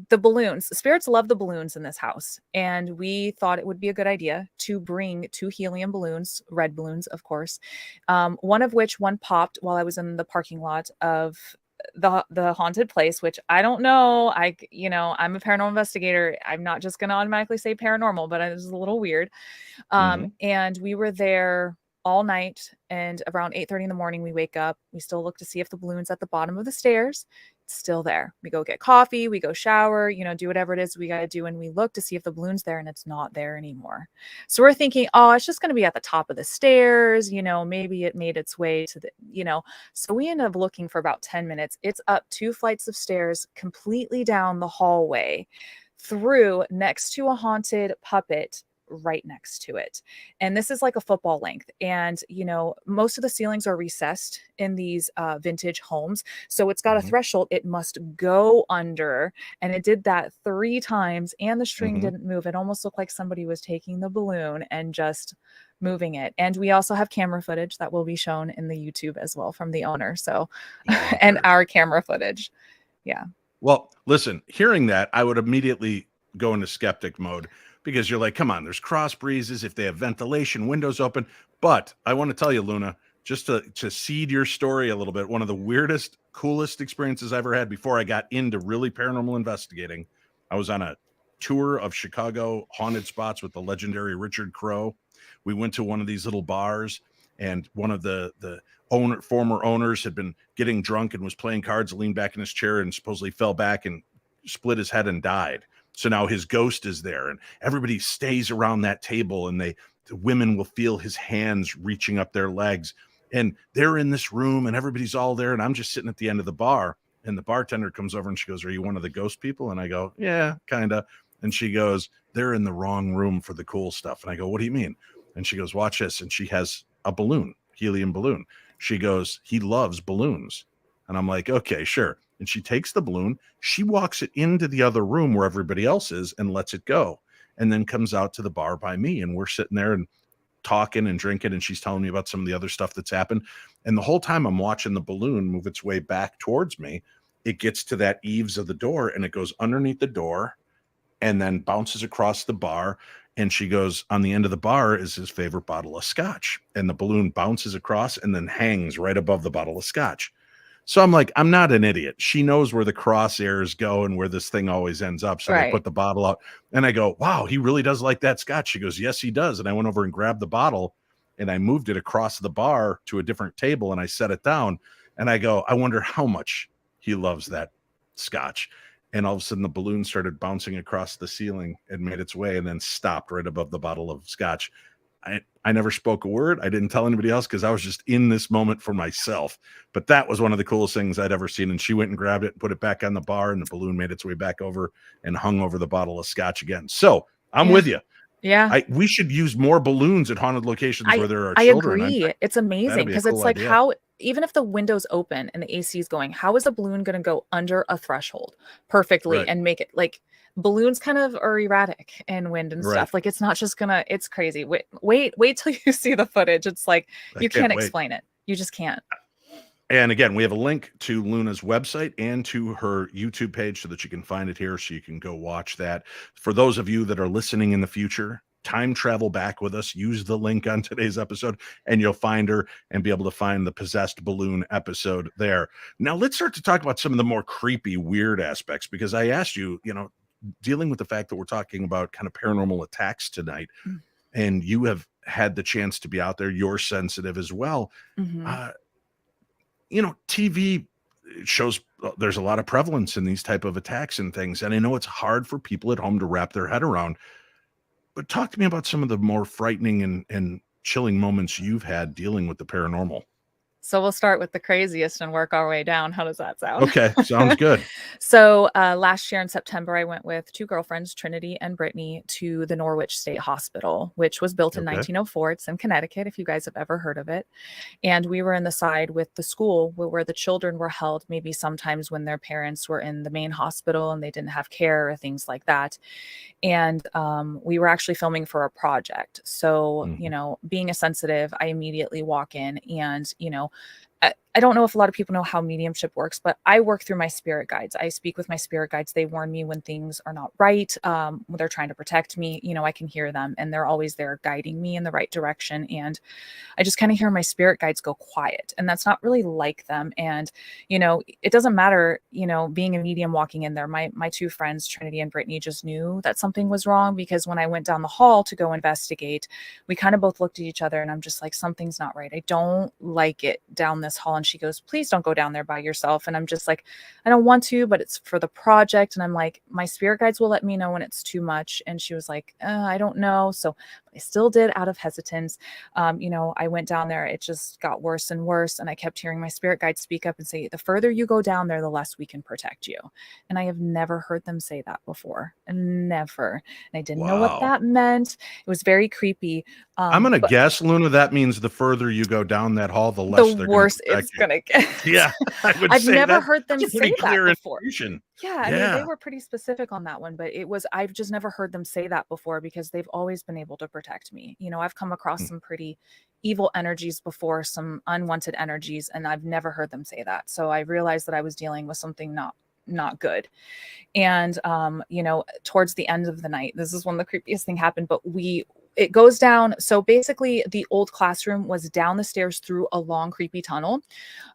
the balloons, spirits love the balloons in this house. And we thought it would be a good idea to bring 2 helium balloons, red balloons, of course. One popped while I was in the parking lot of the haunted place, which I don't know. I'm a paranormal investigator. I'm not just going to automatically say paranormal, but it was a little weird. And we were there all night, and around 8:30 in the morning, we wake up. We still look to see if the balloon's at the bottom of the stairs. It's still there. We go get coffee, we go shower, do whatever it is we got to do. And we look to see if the balloon's there, and it's not there anymore. So we're thinking, oh, it's just going to be at the top of the stairs. Maybe it made its way to so we end up looking for about 10 minutes. It's up 2 flights of stairs, completely down the hallway, through next to a haunted puppet right next to it. And this is like a football length. And, most of the ceilings are recessed in these vintage homes. So it's got a threshold. It must go under. And it did that 3 times and the string didn't move. It almost looked like somebody was taking the balloon and just moving it. And we also have camera footage that will be shown in the YouTube as well from the owner. So, and our camera footage. Yeah. Well, listen, hearing that, I would immediately go into skeptic mode because you're like, come on, there's cross breezes if they have ventilation, windows open. But I want to tell you, Luna, just to seed your story a little bit, one of the weirdest, coolest experiences I ever had before I got into really paranormal investigating. I was on a tour of Chicago haunted spots with the legendary Richard Crowe. We went to one of these little bars, and one of the former owners had been getting drunk and was playing cards, leaned back in his chair and supposedly fell back and split his head and died. So now his ghost is there, and everybody stays around that table, and the women will feel his hands reaching up their legs, and they're in this room, and everybody's all there, and I'm just sitting at the end of the bar, and the bartender comes over and she goes, "Are you one of the ghost people?" And I go, "Yeah, kind of." And she goes, "They're in the wrong room for the cool stuff." And I go, "What do you mean?" And she goes, "Watch this." And she has a balloon, helium balloon. She goes, "He loves balloons." And I'm like, "Okay, sure." And she takes the balloon, she walks it into the other room where everybody else is and lets it go. And then comes out to the bar by me. And we're sitting there and talking and drinking. And she's telling me about some of the other stuff that's happened. And the whole time I'm watching the balloon move its way back towards me, it gets to that eaves of the door and it goes underneath the door and then bounces across the bar. And she goes, on the end of the bar is his favorite bottle of scotch. And the balloon bounces across and then hangs right above the bottle of scotch. So I'm like, I'm not an idiot. She knows where the crosshairs go and where this thing always ends up. So I put the bottle out and I go, "Wow, he really does like that scotch." She goes, "Yes, he does." And I went over and grabbed the bottle and I moved it across the bar to a different table and I set it down. And I go, "I wonder how much he loves that scotch." And all of a sudden the balloon started bouncing across the ceiling and made its way and then stopped right above the bottle of scotch. I never spoke a word. I didn't tell anybody else because I was just in this moment for myself. But that was one of the coolest things I'd ever seen. And she went and grabbed it and put it back on the bar, and the balloon made its way back over and hung over the bottle of scotch again. So I'm with you. Yeah. We should use more balloons at haunted locations where there are children. I agree. It's amazing because it's like how, even if the window's open and the AC is going, how is a balloon going to go under a threshold perfectly and make it like balloons kind of are erratic in wind and stuff. Like it's not just gonna, it's crazy. Wait till you see the footage. It's like, you can't explain it. You just can't. And again, we have a link to Luna's website and to her YouTube page so that you can find it here so you can go watch that. For those of you that are listening in the future, time travel back with us, use the link on today's episode and you'll find her and be able to find the possessed balloon episode there. Now let's start to talk about some of the more creepy, weird aspects, because I asked you, dealing with the fact that we're talking about kind of paranormal attacks tonight, and you have had the chance to be out there, you're sensitive as well. TV shows there's a lot of prevalence in these type of attacks and things. And I know it's hard for people at home to wrap their head around, but talk to me about some of the more frightening and chilling moments you've had dealing with the paranormal. So we'll start with the craziest and work our way down. How does that sound? Okay, sounds good. So last year in September, I went with 2 girlfriends, Trinity and Brittany, to the Norwich State Hospital, which was built in 1904. It's in Connecticut, if you guys have ever heard of it. And we were in the side with the school where the children were held, maybe sometimes when their parents were in the main hospital and they didn't have care or things like that. And we were actually filming for a project. So, being a sensitive, I immediately walk in and, I don't know if a lot of people know how mediumship works, but I work through my spirit guides. I speak with my spirit guides. They warn me when things are not right. When they're trying to protect me, I can hear them and they're always there guiding me in the right direction. And I just kind of hear my spirit guides go quiet, and that's not really like them. And, it doesn't matter, being a medium walking in there, my 2 friends, Trinity and Brittany, just knew that something was wrong, because when I went down the hall to go investigate, we kind of both looked at each other and I'm just like, something's not right. I don't like it down this hall. And she goes, "Please don't go down there by yourself." And I'm just like, I don't want to, but it's for the project. And I'm like, my spirit guides will let me know when it's too much. And she was like, I don't know. So I still did out of hesitance. I went down there, it just got worse and worse. And I kept hearing my spirit guide speak up and say, the further you go down there, the less we can protect you. And I have never heard them say that before. Never. And I didn't know what Wow. that meant. It was very creepy. I'm going to But guess, Luna, that means the further you go down that hall, the less the they're worse going it's to going to get. Yeah, I would I've say never heard them that's a say pretty that clear before. indication. Yeah, I mean, they Yeah. were pretty specific on that one, but I've just never heard them say that before because they've always been able to protect me. I've come across some pretty evil energies before, some unwanted energies, and I've never heard them say that. So I realized that I was dealing with something not good. And towards the end of the night, this is when the creepiest thing happened, but it goes down. So basically the old classroom was down the stairs through a long, creepy tunnel.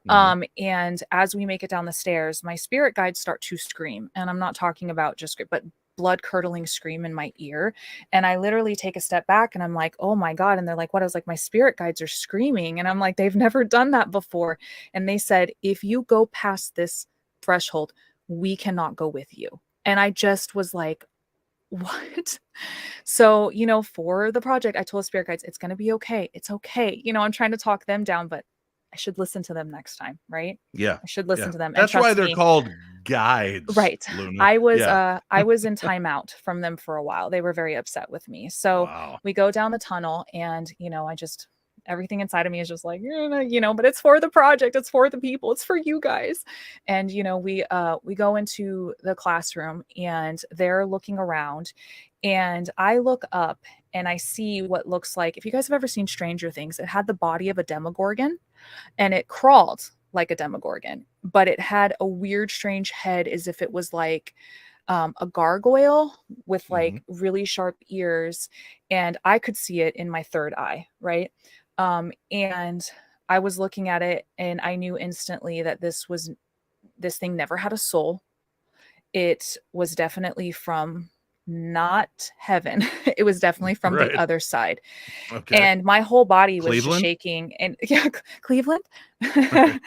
And as we make it down the stairs, my spirit guides start to scream. And I'm not talking about just but blood curdling scream in my ear. And I literally take a step back and I'm like, oh my God. And they're like, what? I was like, my spirit guides are screaming. And I'm like, they've never done that before. And they said, if you go past this threshold, we cannot go with you. And I just was like, what? So, for the project, I told the spirit guides, it's going to be okay. It's okay. I'm trying to talk them down, but I should listen to them next time, right? Yeah. I should listen to them. That's and why trust they're me, called guides. right. Luna. I was in timeout from them for a while. They were very upset with me. So Wow. we go down the tunnel and, everything inside of me is just like, but it's for the project. It's for the people. It's for you guys. And, we go into the classroom and they're looking around and I look up and I see what looks like, if you guys have ever seen Stranger Things, it had the body of a Demogorgon and it crawled like a Demogorgon, but it had a weird, strange head as if it was like a gargoyle with like really sharp ears. And I could see it in my third eye. Right. And I was looking at it and I knew instantly that this thing never had a soul. It was definitely from not heaven. It was definitely from the other side. Okay. And my whole body was just Cleveland? shaking. And yeah, Cleveland. Okay.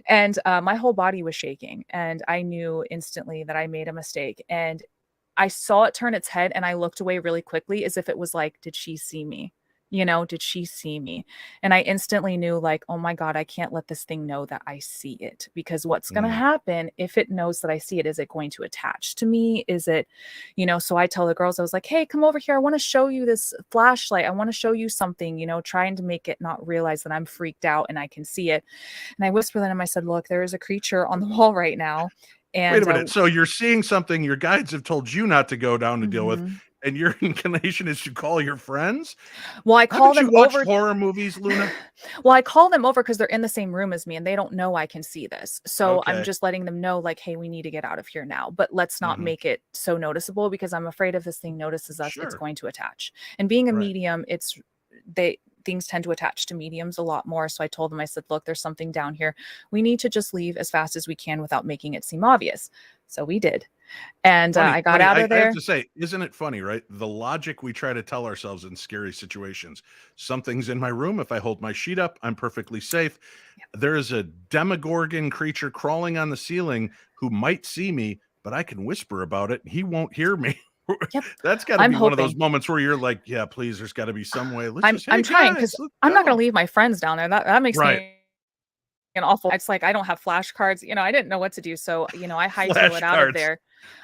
And my whole body was shaking. And I knew instantly that I made a mistake. And I saw it turn its head and I looked away really quickly as if it was like, did she see me? Did she see me? And I instantly knew like, oh my God, I can't let this thing know that I see it, because what's going to happen if it knows that I see it? Is it going to attach to me? Is it, so I tell the girls, I was like, hey, come over here. I want to show you this flashlight. I want to show you something, trying to make it not realize that I'm freaked out and I can see it. And I whispered to them, I said, look, there is a creature on the wall right now. And wait a minute. So you're seeing something your guides have told you not to go down to deal with, and your inclination is to call your friends? Well, I call them watch over. horror movies, Luna? Well, I call them over because they're in the same room as me and they don't know I can see this. So Okay. I'm just letting them know like, hey, we need to get out of here now, but let's not make it so noticeable, because I'm afraid if this thing notices us, it's going to attach. And being a medium, things tend to attach to mediums a lot more. So I told them, I said, look, there's something down here. We need to just leave as fast as we can without making it seem obvious. So we did. And I got out of there. I have to say, isn't it funny, right? The logic we try to tell ourselves in scary situations. Something's in my room. If I hold my sheet up, I'm perfectly safe. There is a Demogorgon creature crawling on the ceiling who might see me, but I can whisper about it. He won't hear me. Yep. That's got to be one of those moments where you're like, yeah, please, there's got to be some way. I'm trying, because I'm not going to leave my friends down there. That makes me an awful. It's like I don't have flashcards. I didn't know what to do. So, I hightail it out of there.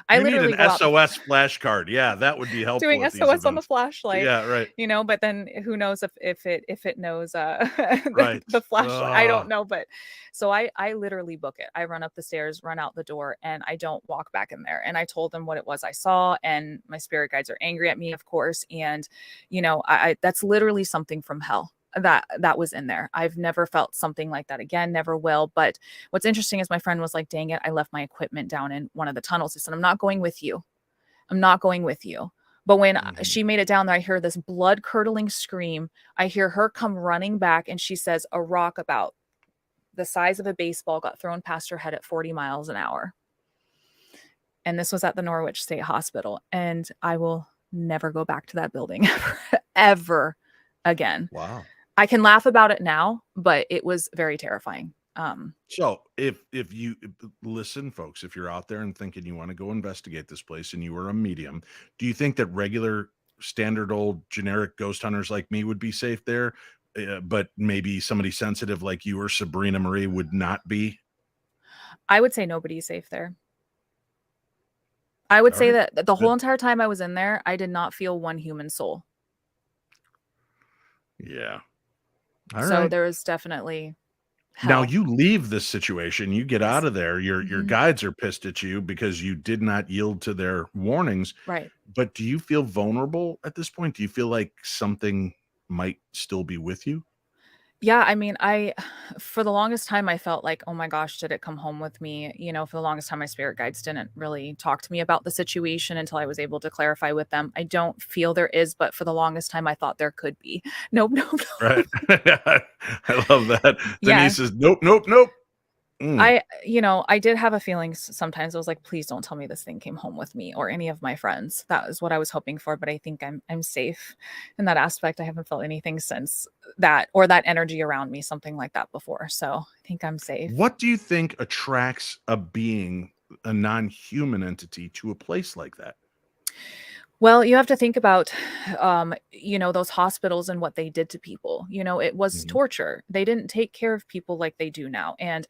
I literally need an SOS flashcard. Yeah, that would be helpful. Doing SOS on the flashlight. Yeah, right. But then who knows if it knows the flashlight. I don't know. But so I literally book it. I run up the stairs, run out the door, and I don't walk back in there. And I told them what it was I saw, and my spirit guides are angry at me, of course. And I that's literally something from hell that was in there. I've never felt something like that again, never will. But what's interesting is my friend was like, dang it, I left my equipment down in one of the tunnels. I said, I'm not going with you. I'm not going with you. But when she made it down there, I hear this blood curdling scream. I hear her come running back and she says a rock about the size of a baseball got thrown past her head at 40 miles an hour. And this was at the Norwich State Hospital. And I will never go back to that building ever again. Wow. I can laugh about it now, but it was very terrifying. So if you listen, folks, if you're out there and thinking you want to go investigate this place and you are a medium, do you think that regular standard old generic ghost hunters like me would be safe there, but maybe somebody sensitive like you or Sabrina Marie would not be? I would say nobody's safe there. I would All say right. that the whole Good. entire time I was in there, I did not feel one human soul. Yeah. All So right. there was definitely Now hell. you leave this situation, you get out Yes. of there. Your Mhm. guides are pissed at you because you did not yield to their warnings. Right. But do you feel vulnerable at this point? Do you feel like something might still be with you? Yeah, I mean, for the longest time, I felt like, oh my gosh, did it come home with me? For the longest time, my spirit guides didn't really talk to me about the situation until I was able to clarify with them. I don't feel there is, but for the longest time, I thought there could be. Nope, nope, Right. nope. I love that. Yeah. Denise says, nope, nope, nope. Mm. I did have a feeling sometimes I was like, please don't tell me this thing came home with me or any of my friends. That was what I was hoping for, but I think I'm safe in that aspect. I haven't felt anything since that or that energy around me, something like that before. So I think I'm safe. What do you think attracts a being, a non-human entity, to a place like that? Well, you have to think about, those hospitals and what they did to people. It was Mhm. torture. They didn't take care of people like they do now. And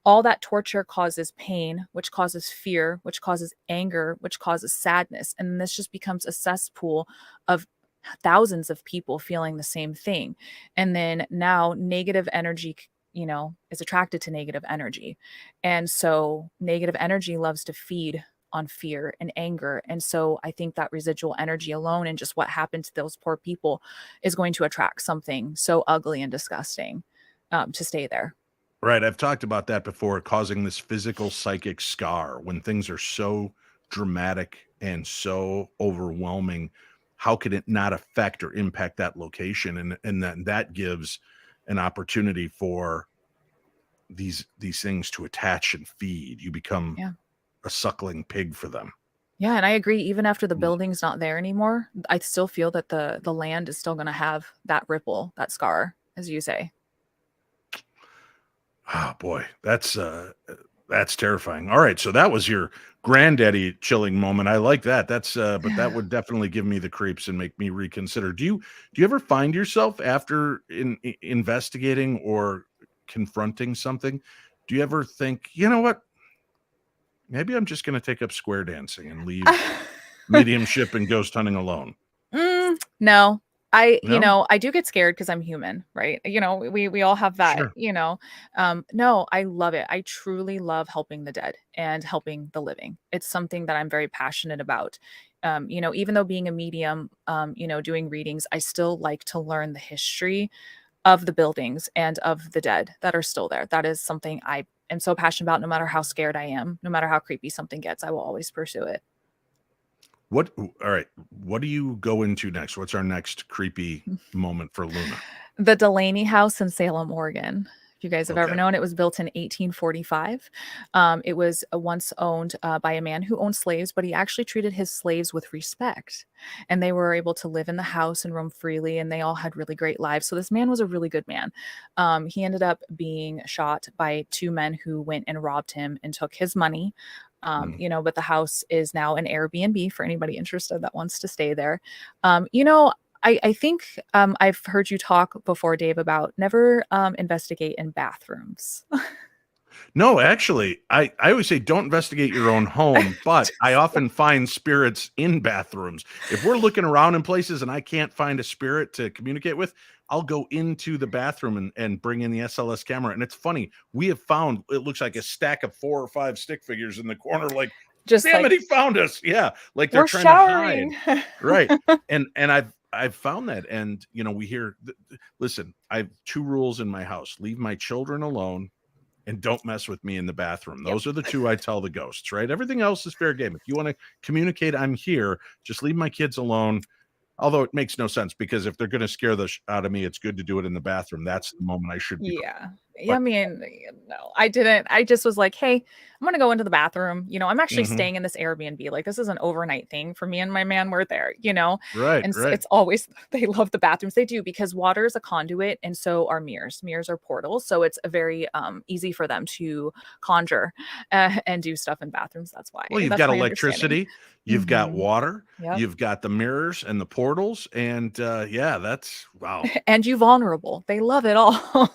all that torture causes pain, which causes fear, which causes anger, which causes sadness. And this just becomes a cesspool of thousands of people feeling the same thing. And then now negative energy, is attracted to negative energy. And so negative energy loves to feed on fear and anger. And so I think that residual energy alone and just what happened to those poor people is going to attract something so ugly and disgusting to stay there. Right. I've talked about that before, causing this physical psychic scar when things are so dramatic and so overwhelming. How can it not affect or impact that location? And then that gives an opportunity for these things to attach and feed. You become Yeah. a suckling pig for them. Yeah, and I agree. Even after the Mm. building's not there anymore, I still feel that the land is still going to have that ripple, that scar, as you say. Oh boy, that's terrifying. All right, so that was your granddaddy chilling moment. I like that. But that would definitely give me the creeps and make me reconsider. Do you ever find yourself after investigating or confronting something? Do you ever think, you know what? Maybe I'm just going to take up square dancing and leave mediumship and ghost hunting alone. No. No, I do get scared because I'm human, right? We all have that, sure. No, I love it. I truly love helping the dead and helping the living. It's something that I'm very passionate about. Even though being a medium, doing readings, I still like to learn the history of the buildings and of the dead that are still there. That is something I am so passionate about. No matter how scared I am, no matter how creepy something gets, I will always pursue it. What? All right. What do you go into next? What's our next creepy moment for Luna? The Delaney House in Salem, Oregon. If you guys have ever Okay. known, it was built in 1845. It was once owned by a man who owned slaves, but he actually treated his slaves with respect. And they were able to live in the house and roam freely, and they all had really great lives. So this man was a really good man. He ended up being shot by two men who went and robbed him and took his money. Mhm. But the house is now an Airbnb for anybody interested that wants to stay there. I think I've heard you talk before, Dave, about never investigate in bathrooms. No, actually, I always say don't investigate your own home, but I often find spirits in bathrooms. If we're looking around in places and I can't find a spirit to communicate with, I'll go into the bathroom and bring in the SLS camera. And it's funny, we have found, it looks like a stack of 4 or 5 stick figures in the corner, like, Just damn like it, he found us. Yeah, like they're we're trying to hide. showering. Right. And I've found that. And we hear listen, I have 2 rules in my house: leave my children alone and don't mess with me in the bathroom. Yep. Those are the 2 I tell the ghosts, right? Everything else is fair game. If you want to communicate, I'm here. Just leave my kids alone. Although it makes no sense, because if they're going to scare the out of me, it's good to do it in the bathroom. That's the moment I should be. Yeah. Yeah, I mean, no, I didn't. I just was like, hey, I'm gonna go into the bathroom. I'm actually Mhm. staying in this Airbnb. Like, this is an overnight thing for me and my man. We're there. Right, And right. it's always they love the bathrooms. They do because water is a conduit, and so are mirrors. Mirrors are portals, so it's a very easy for them to conjure and do stuff in bathrooms. That's why. Well, you've That's got my understanding. electricity, you've got Hmm. water, Yep. you've got the mirrors and the portals, and yeah, that's wow. And you vulnerable. They love it all.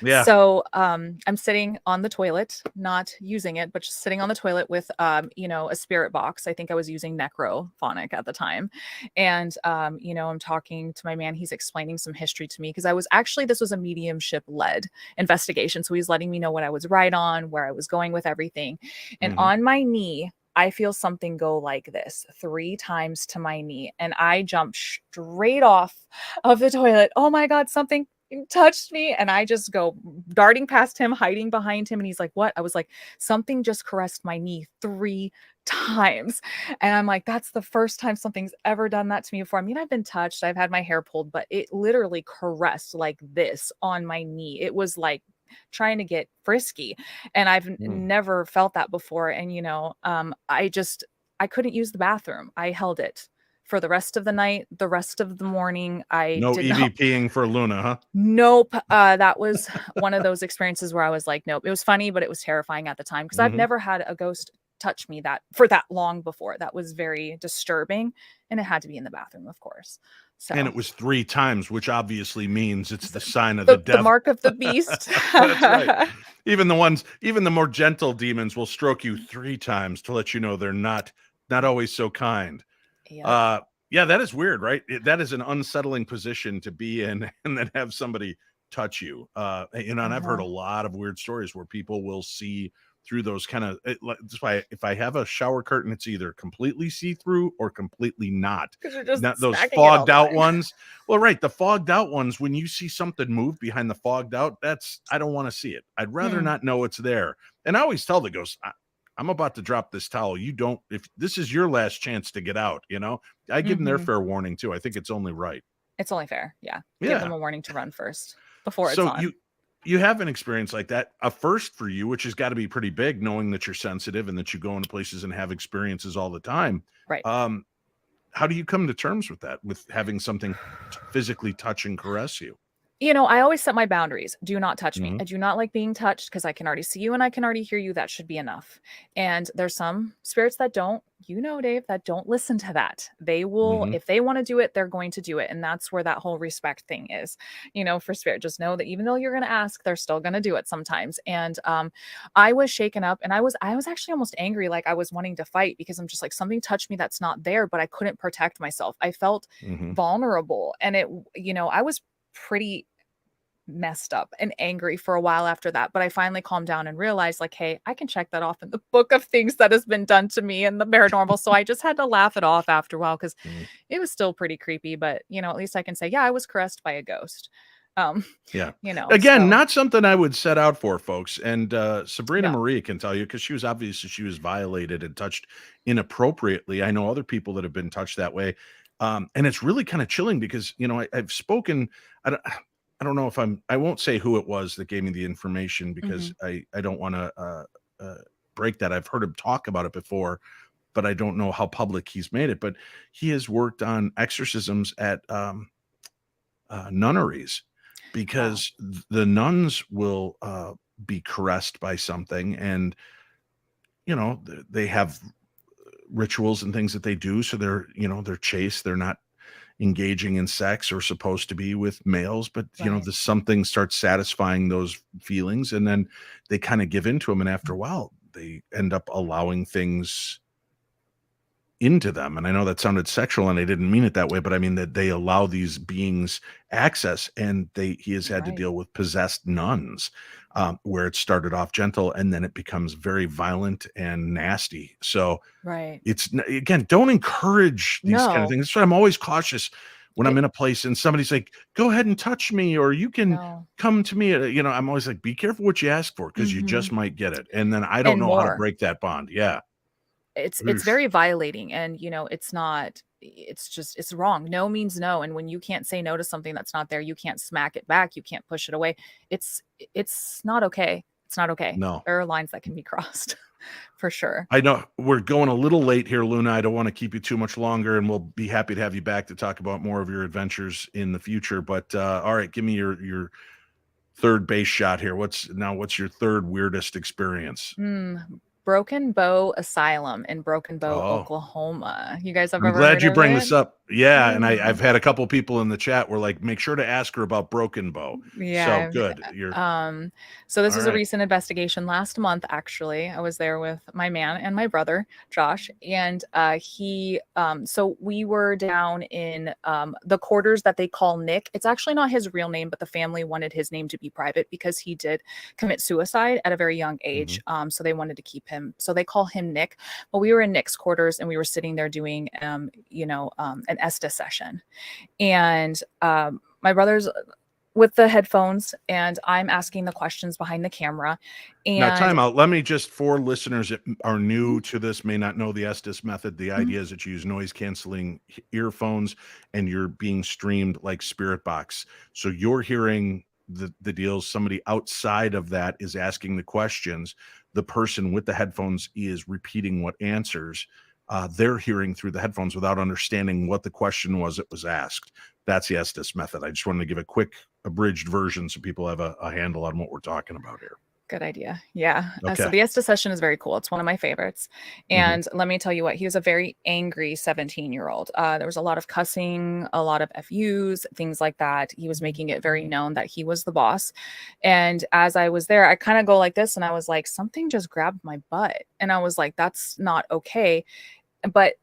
Yeah. So I'm sitting on the toilet, not using it, but just sitting on the toilet with a spirit box. I think I was using necrophonic at the time. And I'm talking to my man. He's explaining some history to me because this was a mediumship led investigation. So he's letting me know what I was right on, where I was going with everything. And Mhm. on my knee, I feel something go like this 3 times to my knee, and I jump straight off of the toilet. Oh my God, something touched me. And I just go darting past him, hiding behind him. And he's like, what? I was like, something just caressed my knee 3 times. And I'm like, that's the first time something's ever done that to me before. I mean, I've been touched, I've had my hair pulled, but it literally caressed like this on my knee. It was like trying to get frisky. And I've Mm. never felt that before. And, I couldn't use the bathroom. I held it for the rest of the night, the rest of the morning. I No did not. EVPing for Luna, huh? Nope. That was one of those experiences where I was like, nope. It was funny, but it was terrifying at the time because I've Mhm. never had a ghost touch me that long before. That was very disturbing, and it had to be in the bathroom, of course. And So it was 3 times, which obviously means it's the sign of the the devil. mark of the beast. That's right. Even the more gentle demons will stroke you 3 times to let you know they're not always so kind. Yep. Yeah, that is weird, right? That is an unsettling position to be in and then have somebody touch you. And I've heard a Uh-huh. lot of weird stories where people will see through those kind of that's why if I have a shower curtain, it's either completely see-through or completely not. Because you're just Not those smacking it all fogged the out time. ones. Well, right, the fogged out ones, when you see something move behind the fogged out, I don't want to see it. I'd rather Hmm. not know it's there. And I always tell the ghost, I'm about to drop this towel. You don't, if this is your last chance to get out, I give them their Hmm. fair warning too. I think it's only right. It's only fair. Yeah. Give them Yeah. a warning to run first before it's So on. you have an experience like that, a first for you, which has got to be pretty big, knowing that you're sensitive and that you go into places and have experiences all the time. Right. How do you come to terms with that, with having something physically touch and caress you? I always set my boundaries. Do not touch me. Mhm. I do not like being touched because I can already see you and I can already hear you. That should be enough. And there's some spirits that don't, Dave, that don't listen to that. They will, Mhm. if they want to do it, they're going to do it. And that's where that whole respect thing is, for spirit. Just know that even though you're going to ask, they're still going to do it sometimes. And I was shaken up and I was actually almost angry. Like I was wanting to fight because I'm just like, something touched me that's not there, but I couldn't protect myself. I felt Mhm. vulnerable. And I was pretty messed up and angry for a while after that, but I finally calmed down and realized like, hey, I can check that off in the book of things that has been done to me in the paranormal. So I just had to laugh it off after a while because Mhm. it was still pretty creepy, but at least I can say, yeah, I was caressed by a ghost. um Yeah. so Again, not something I would set out for, folks. And Sabrina no. Marie can tell you because she was violated and touched inappropriately. I know other people that have been touched that way. And it's really kind of chilling because I've spoken. I don't know if I won't say who it was that gave me the information because Mhm. I don't want to break that. I've heard him talk about it before, but I don't know how public he's made it. But he has worked on exorcisms at nunneries Wow. because the nuns will be caressed by something, and they have rituals and things that they do, so they're chaste, they're not engaging in sex or supposed to be with males, but Right. the something starts satisfying those feelings, and then they kind of give into them, and after a while they end up allowing things into them. And I know that sounded sexual and I didn't mean it that way, but I mean that they allow these beings access, and he has had to Right. deal with possessed nuns, where it started off gentle and then it becomes very violent and nasty. So Right. again, don't encourage these kind of No. things. That's why I'm always cautious when I'm It in a place and somebody's like, go ahead and touch me, or you can no. come to me. I'm always like, be careful what you ask for because you Mhm. just might get it. And then I don't And know how to more. break that bond. Yeah. It's Oof. very violating, and it's not it's wrong. No means no. And when you can't say no to something that's not there, you can't smack it back. You can't push it away. It's not okay. It's not okay. No. There are lines that can be crossed for sure. I know we're going a little late here, Luna. I don't want to keep you too much longer, and we'll be happy to have you back to talk about more of your adventures in the future. But all right, give me your third base shot here. What's your third weirdest experience? Broken Bow Asylum in Broken Bow, Oh. Oklahoma. You guys have I'm ever glad heard you of bring it? this up. Yeah, and I've had a couple people in the chat were like, make sure to ask her about Broken Bow. Yeah. So good. So this was a Alright. recent investigation last month, actually. I was there with my man and my brother, Josh, and so we were down in the quarters that they call Nick. It's actually not his real name, but the family wanted his name to be private because he did commit suicide at a very young age. So they wanted to keep him. So they call him Nick. But we were in Nick's quarters and we were sitting there doing, an Estes session. And my brother's with the headphones and I'm asking the questions behind the camera. And Now, time out. Let me just, for listeners that are new to this, may not know the Estes method. The idea is that you use noise canceling earphones and you're being streamed like Spirit Box. So you're hearing the deals. Somebody outside of that is asking the questions. The person with the headphones is repeating what answers. They're hearing through the headphones without understanding what the question was that was asked. That's the Estes method. I just wanted to give a quick abridged version so people have a handle on what we're talking about here. Good idea. Yeah. So Okay. the Estes session is very cool. It's one of my favorites. And let me tell you what, he was a very angry 17-year-old. There was a lot of cussing, a lot of FUs, things like that. He was making it very known that he was the boss. And as I was there, I kind of go like this and I was like, something just grabbed my butt. And I was like, that's not okay. But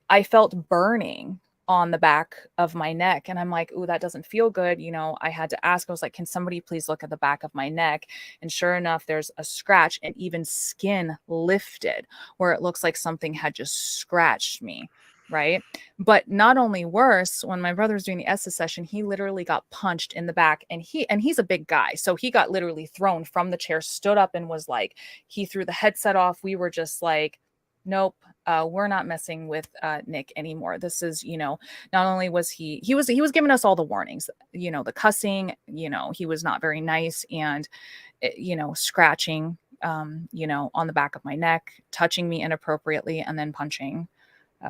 I felt burning on the back of my neck. And I'm like, ooh, that doesn't feel good. I had to ask, I was like, can somebody please look at the back of my neck? And sure enough, there's a scratch and even skin lifted where it looks like something had just scratched me. Right. But not only worse, when my brother was doing the Estes session, he literally got punched in the back and he's a big guy. So he got literally thrown from the chair, stood up and was like, he threw the headset off. We were just like, nope, we're not messing with Nick anymore. This is, not only was he was giving us all the warnings, the cussing, he was not very nice and, scratching, on the back of my neck, touching me inappropriately and then punching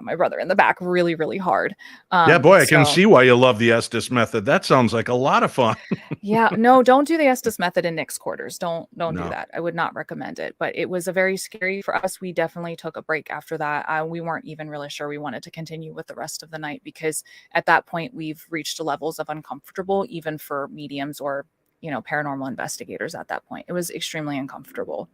my brother in the back really, really hard. Yeah, boy, I can see why you love the Estes method. That sounds like a lot of fun. Yeah, no, don't do the Estes method in Nick's quarters. Don't do No. that. I would not recommend it. But it was a very scary for us. We definitely took a break after that. We weren't even really sure we wanted to continue with the rest of the night because at that point we've reached levels of uncomfortable, even for mediums or paranormal investigators. At that point, it was extremely uncomfortable.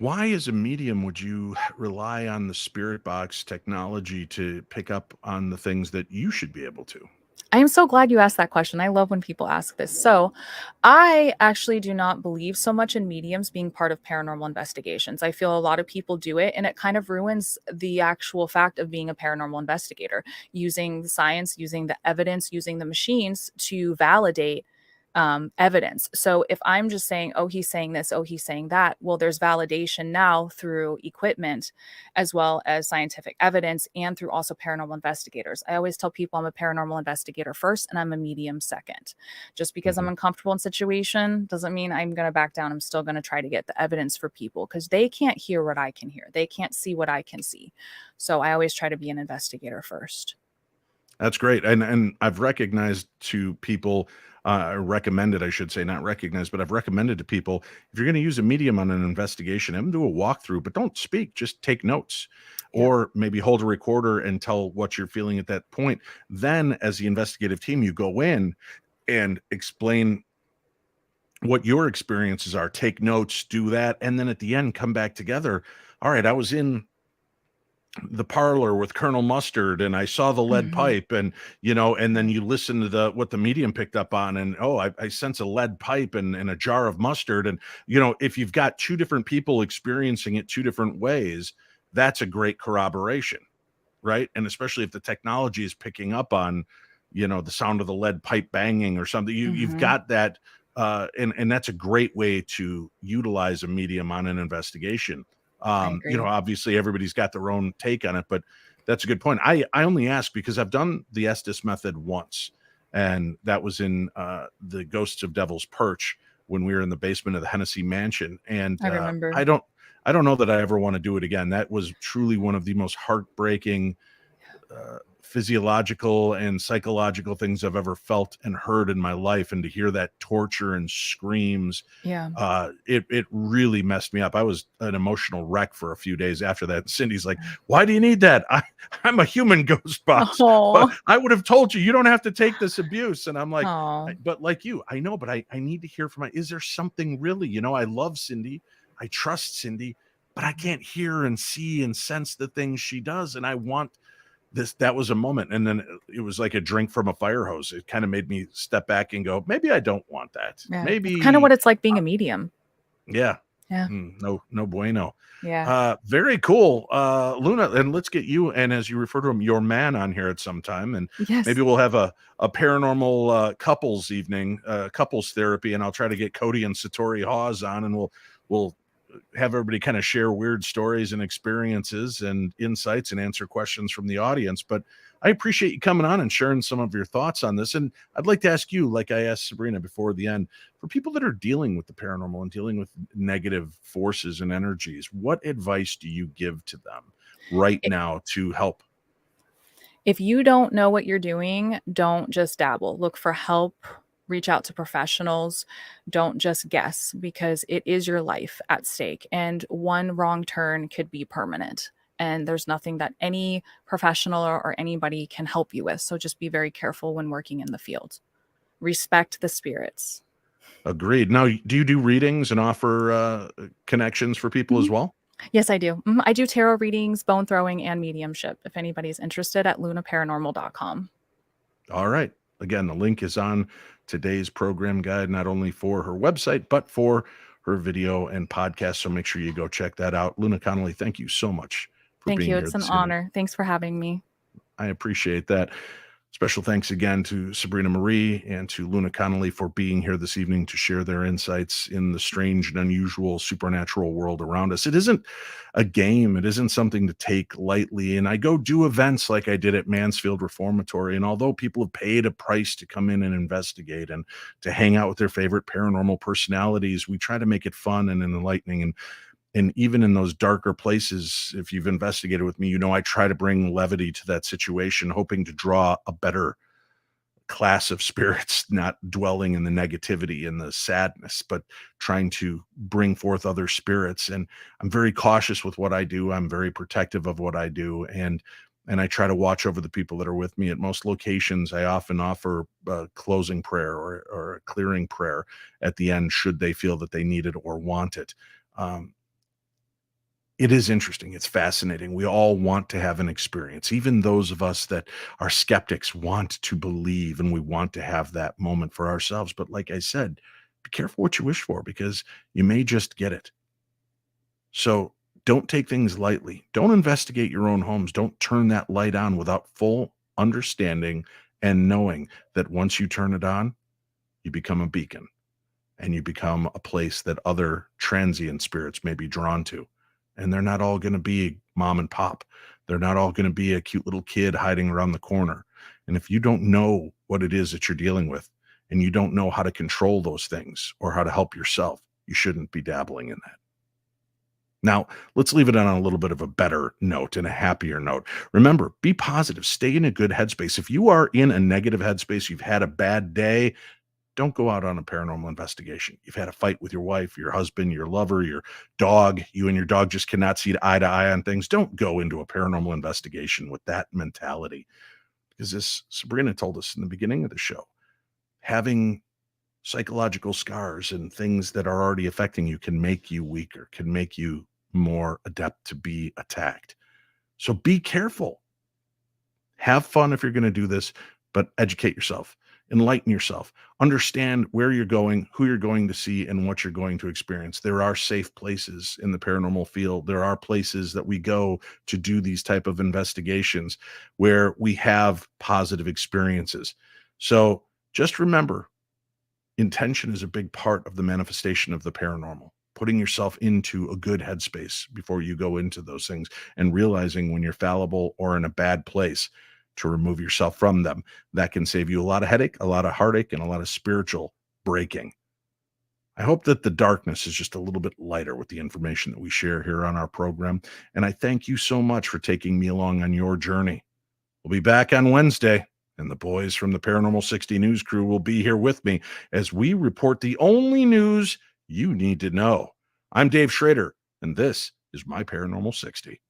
Why, as a medium, would you rely on the Spirit Box technology to pick up on the things that you should be able to? I am so glad you asked that question. I love when people ask this. So I actually do not believe so much in mediums being part of paranormal investigations. I feel a lot of people do it and it kind of ruins the actual fact of being a paranormal investigator, using the science, using the evidence, using the machines to validate evidence. So if I'm just saying, oh, he's saying this, oh, he's saying that, well, there's validation now through equipment as well as scientific evidence and through also paranormal investigators. I always tell people I'm a paranormal investigator first and I'm a medium second. Just because I'm uncomfortable in situation doesn't mean I'm going to back down. I'm still going to try to get the evidence for people because they can't hear what I can hear. They can't see what I can see. So I always try to be an investigator first. That's great. And I've recognized to people, recommended, I should say, not recognized, but I've recommended to people, if you're going to use a medium on an investigation, have them do a walkthrough, but don't speak, just take notes. Or maybe hold a recorder and tell what you're feeling at that point. Then as the investigative team, you go in and explain what your experiences are, take notes, do that. And then at the end, come back together. All right, I was in the parlor with Colonel Mustard and I saw the lead pipe and, and then you listen to what the medium picked up on and, oh, I sense a lead pipe and a jar of mustard. And, if you've got two different people experiencing it two different ways, that's a great corroboration, right? And especially if the technology is picking up on, the sound of the lead pipe banging or something, you've got that. And that's a great way to utilize a medium on an investigation. Obviously everybody's got their own take on it, but That's a good point. I only ask because I've done the Estes method once, and that was in the Ghosts of Devil's Perch when we were in the basement of the Hennessy Mansion. And I remember. I don't know that I ever want to do it again. That was truly one of the most heartbreaking physiological and psychological things I've ever felt and heard in my life. And to hear that torture and screams, it really messed me up. I was an emotional wreck for a few days after that. Cindy's like, why do you need that? I'm a human ghost box. But I would have told you, you don't have to take this abuse. And I'm like, but like you, I know, but I need to hear from is there something really, you know, I love Cindy. I trust Cindy, but I can't hear and see and sense the things she does. And I want that was a moment. And then it was like a drink from a fire hose. It kind of made me step back and go, maybe I don't want that. Yeah. Maybe kind of what it's like being a medium. Yeah. Yeah. No bueno. Yeah. Very cool. Luna, and let's get you, and as you refer to him, your man on here at some time. And maybe we'll have a paranormal couples evening, couples therapy, and I'll try to get Cody and Satori Hawes on, and we'll have everybody kind of share weird stories and experiences and insights and answer questions from the audience. But I appreciate you coming on and sharing some of your thoughts on this. And I'd like to ask you, like I asked Sabrina before the end, for people that are dealing with the paranormal and dealing with negative forces and energies, what advice do you give to them right now to help? If you don't know what you're doing, don't just dabble. Look for help. Reach out to professionals. Don't just guess, because it is your life at stake, and one wrong turn could be permanent. And there's nothing that any professional or anybody can help you with. So just be very careful when working in the field. Respect the spirits. Agreed. Now, do you do readings and offer connections for people as well? Yes, I do. I do tarot readings, bone throwing, and mediumship. If anybody's interested, at lunaparanormal.com. All right. Again, the link is on today's program guide, not only for her website, but for her video and podcast. So make sure you go check that out. Luna Conley, thank you so much for being here. Thank you. It's an honor. Thanks for having me. I appreciate that. Special thanks again to Sabrina Marie and to Luna Conley for being here this evening to share their insights in the strange and unusual supernatural world around us. It isn't a game. It isn't something to take lightly. And I go do events like I did at Mansfield Reformatory. And although people have paid a price to come in and investigate and to hang out with their favorite paranormal personalities, we try to make it fun and enlightening. And even in those darker places, if you've investigated with me, you know I try to bring levity to that situation, hoping to draw a better class of spirits, not dwelling in the negativity and the sadness, but trying to bring forth other spirits. And I'm very cautious with what I do. I'm very protective of what I do. And I try to watch over the people that are with me at most locations. I often offer a closing prayer or a clearing prayer at the end, should they feel that they need it or want it. It is interesting. It's fascinating. We all want to have an experience. Even those of us that are skeptics want to believe, and we want to have that moment for ourselves. But like I said, be careful what you wish for, because you may just get it. So don't take things lightly. Don't investigate your own homes. Don't turn that light on without full understanding and knowing that once you turn it on, you become a beacon and you become a place that other transient spirits may be drawn to. And they're not all going to be mom and pop. They're not all going to be a cute little kid hiding around the corner. And if you don't know what it is that you're dealing with, and you don't know how to control those things or how to help yourself, you shouldn't be dabbling in that. Now, let's leave it on a little bit of a better note and a happier note. Remember, be positive. Stay in a good headspace. If you are in a negative headspace, you've had a bad day, don't go out on a paranormal investigation. You've had a fight with your wife, your husband, your lover, your dog. You and your dog just cannot see eye to eye on things. Don't go into a paranormal investigation with that mentality. Because as Sabrina told us in the beginning of the show, having psychological scars and things that are already affecting you can make you weaker, can make you more adept to be attacked. So be careful. Have fun if you're going to do this, but educate yourself. Enlighten yourself. Understand where you're going, who you're going to see, and what you're going to experience. There are safe places in the paranormal field. There are places that we go to do these type of investigations where we have positive experiences. So just remember, intention is a big part of the manifestation of the paranormal. putting yourself into a good headspace before you go into those things, and realizing when you're fallible or in a bad place to remove yourself from them. That can save you a lot of headache, a lot of heartache, and a lot of spiritual breaking. I hope that the darkness is just a little bit lighter with the information that we share here on our program. And I thank you so much for taking me along on your journey. We'll be back on Wednesday, and the boys from the Paranormal 60 News crew will be here with me as we report the only news you need to know. I'm Dave Schrader, and this is My Paranormal 60.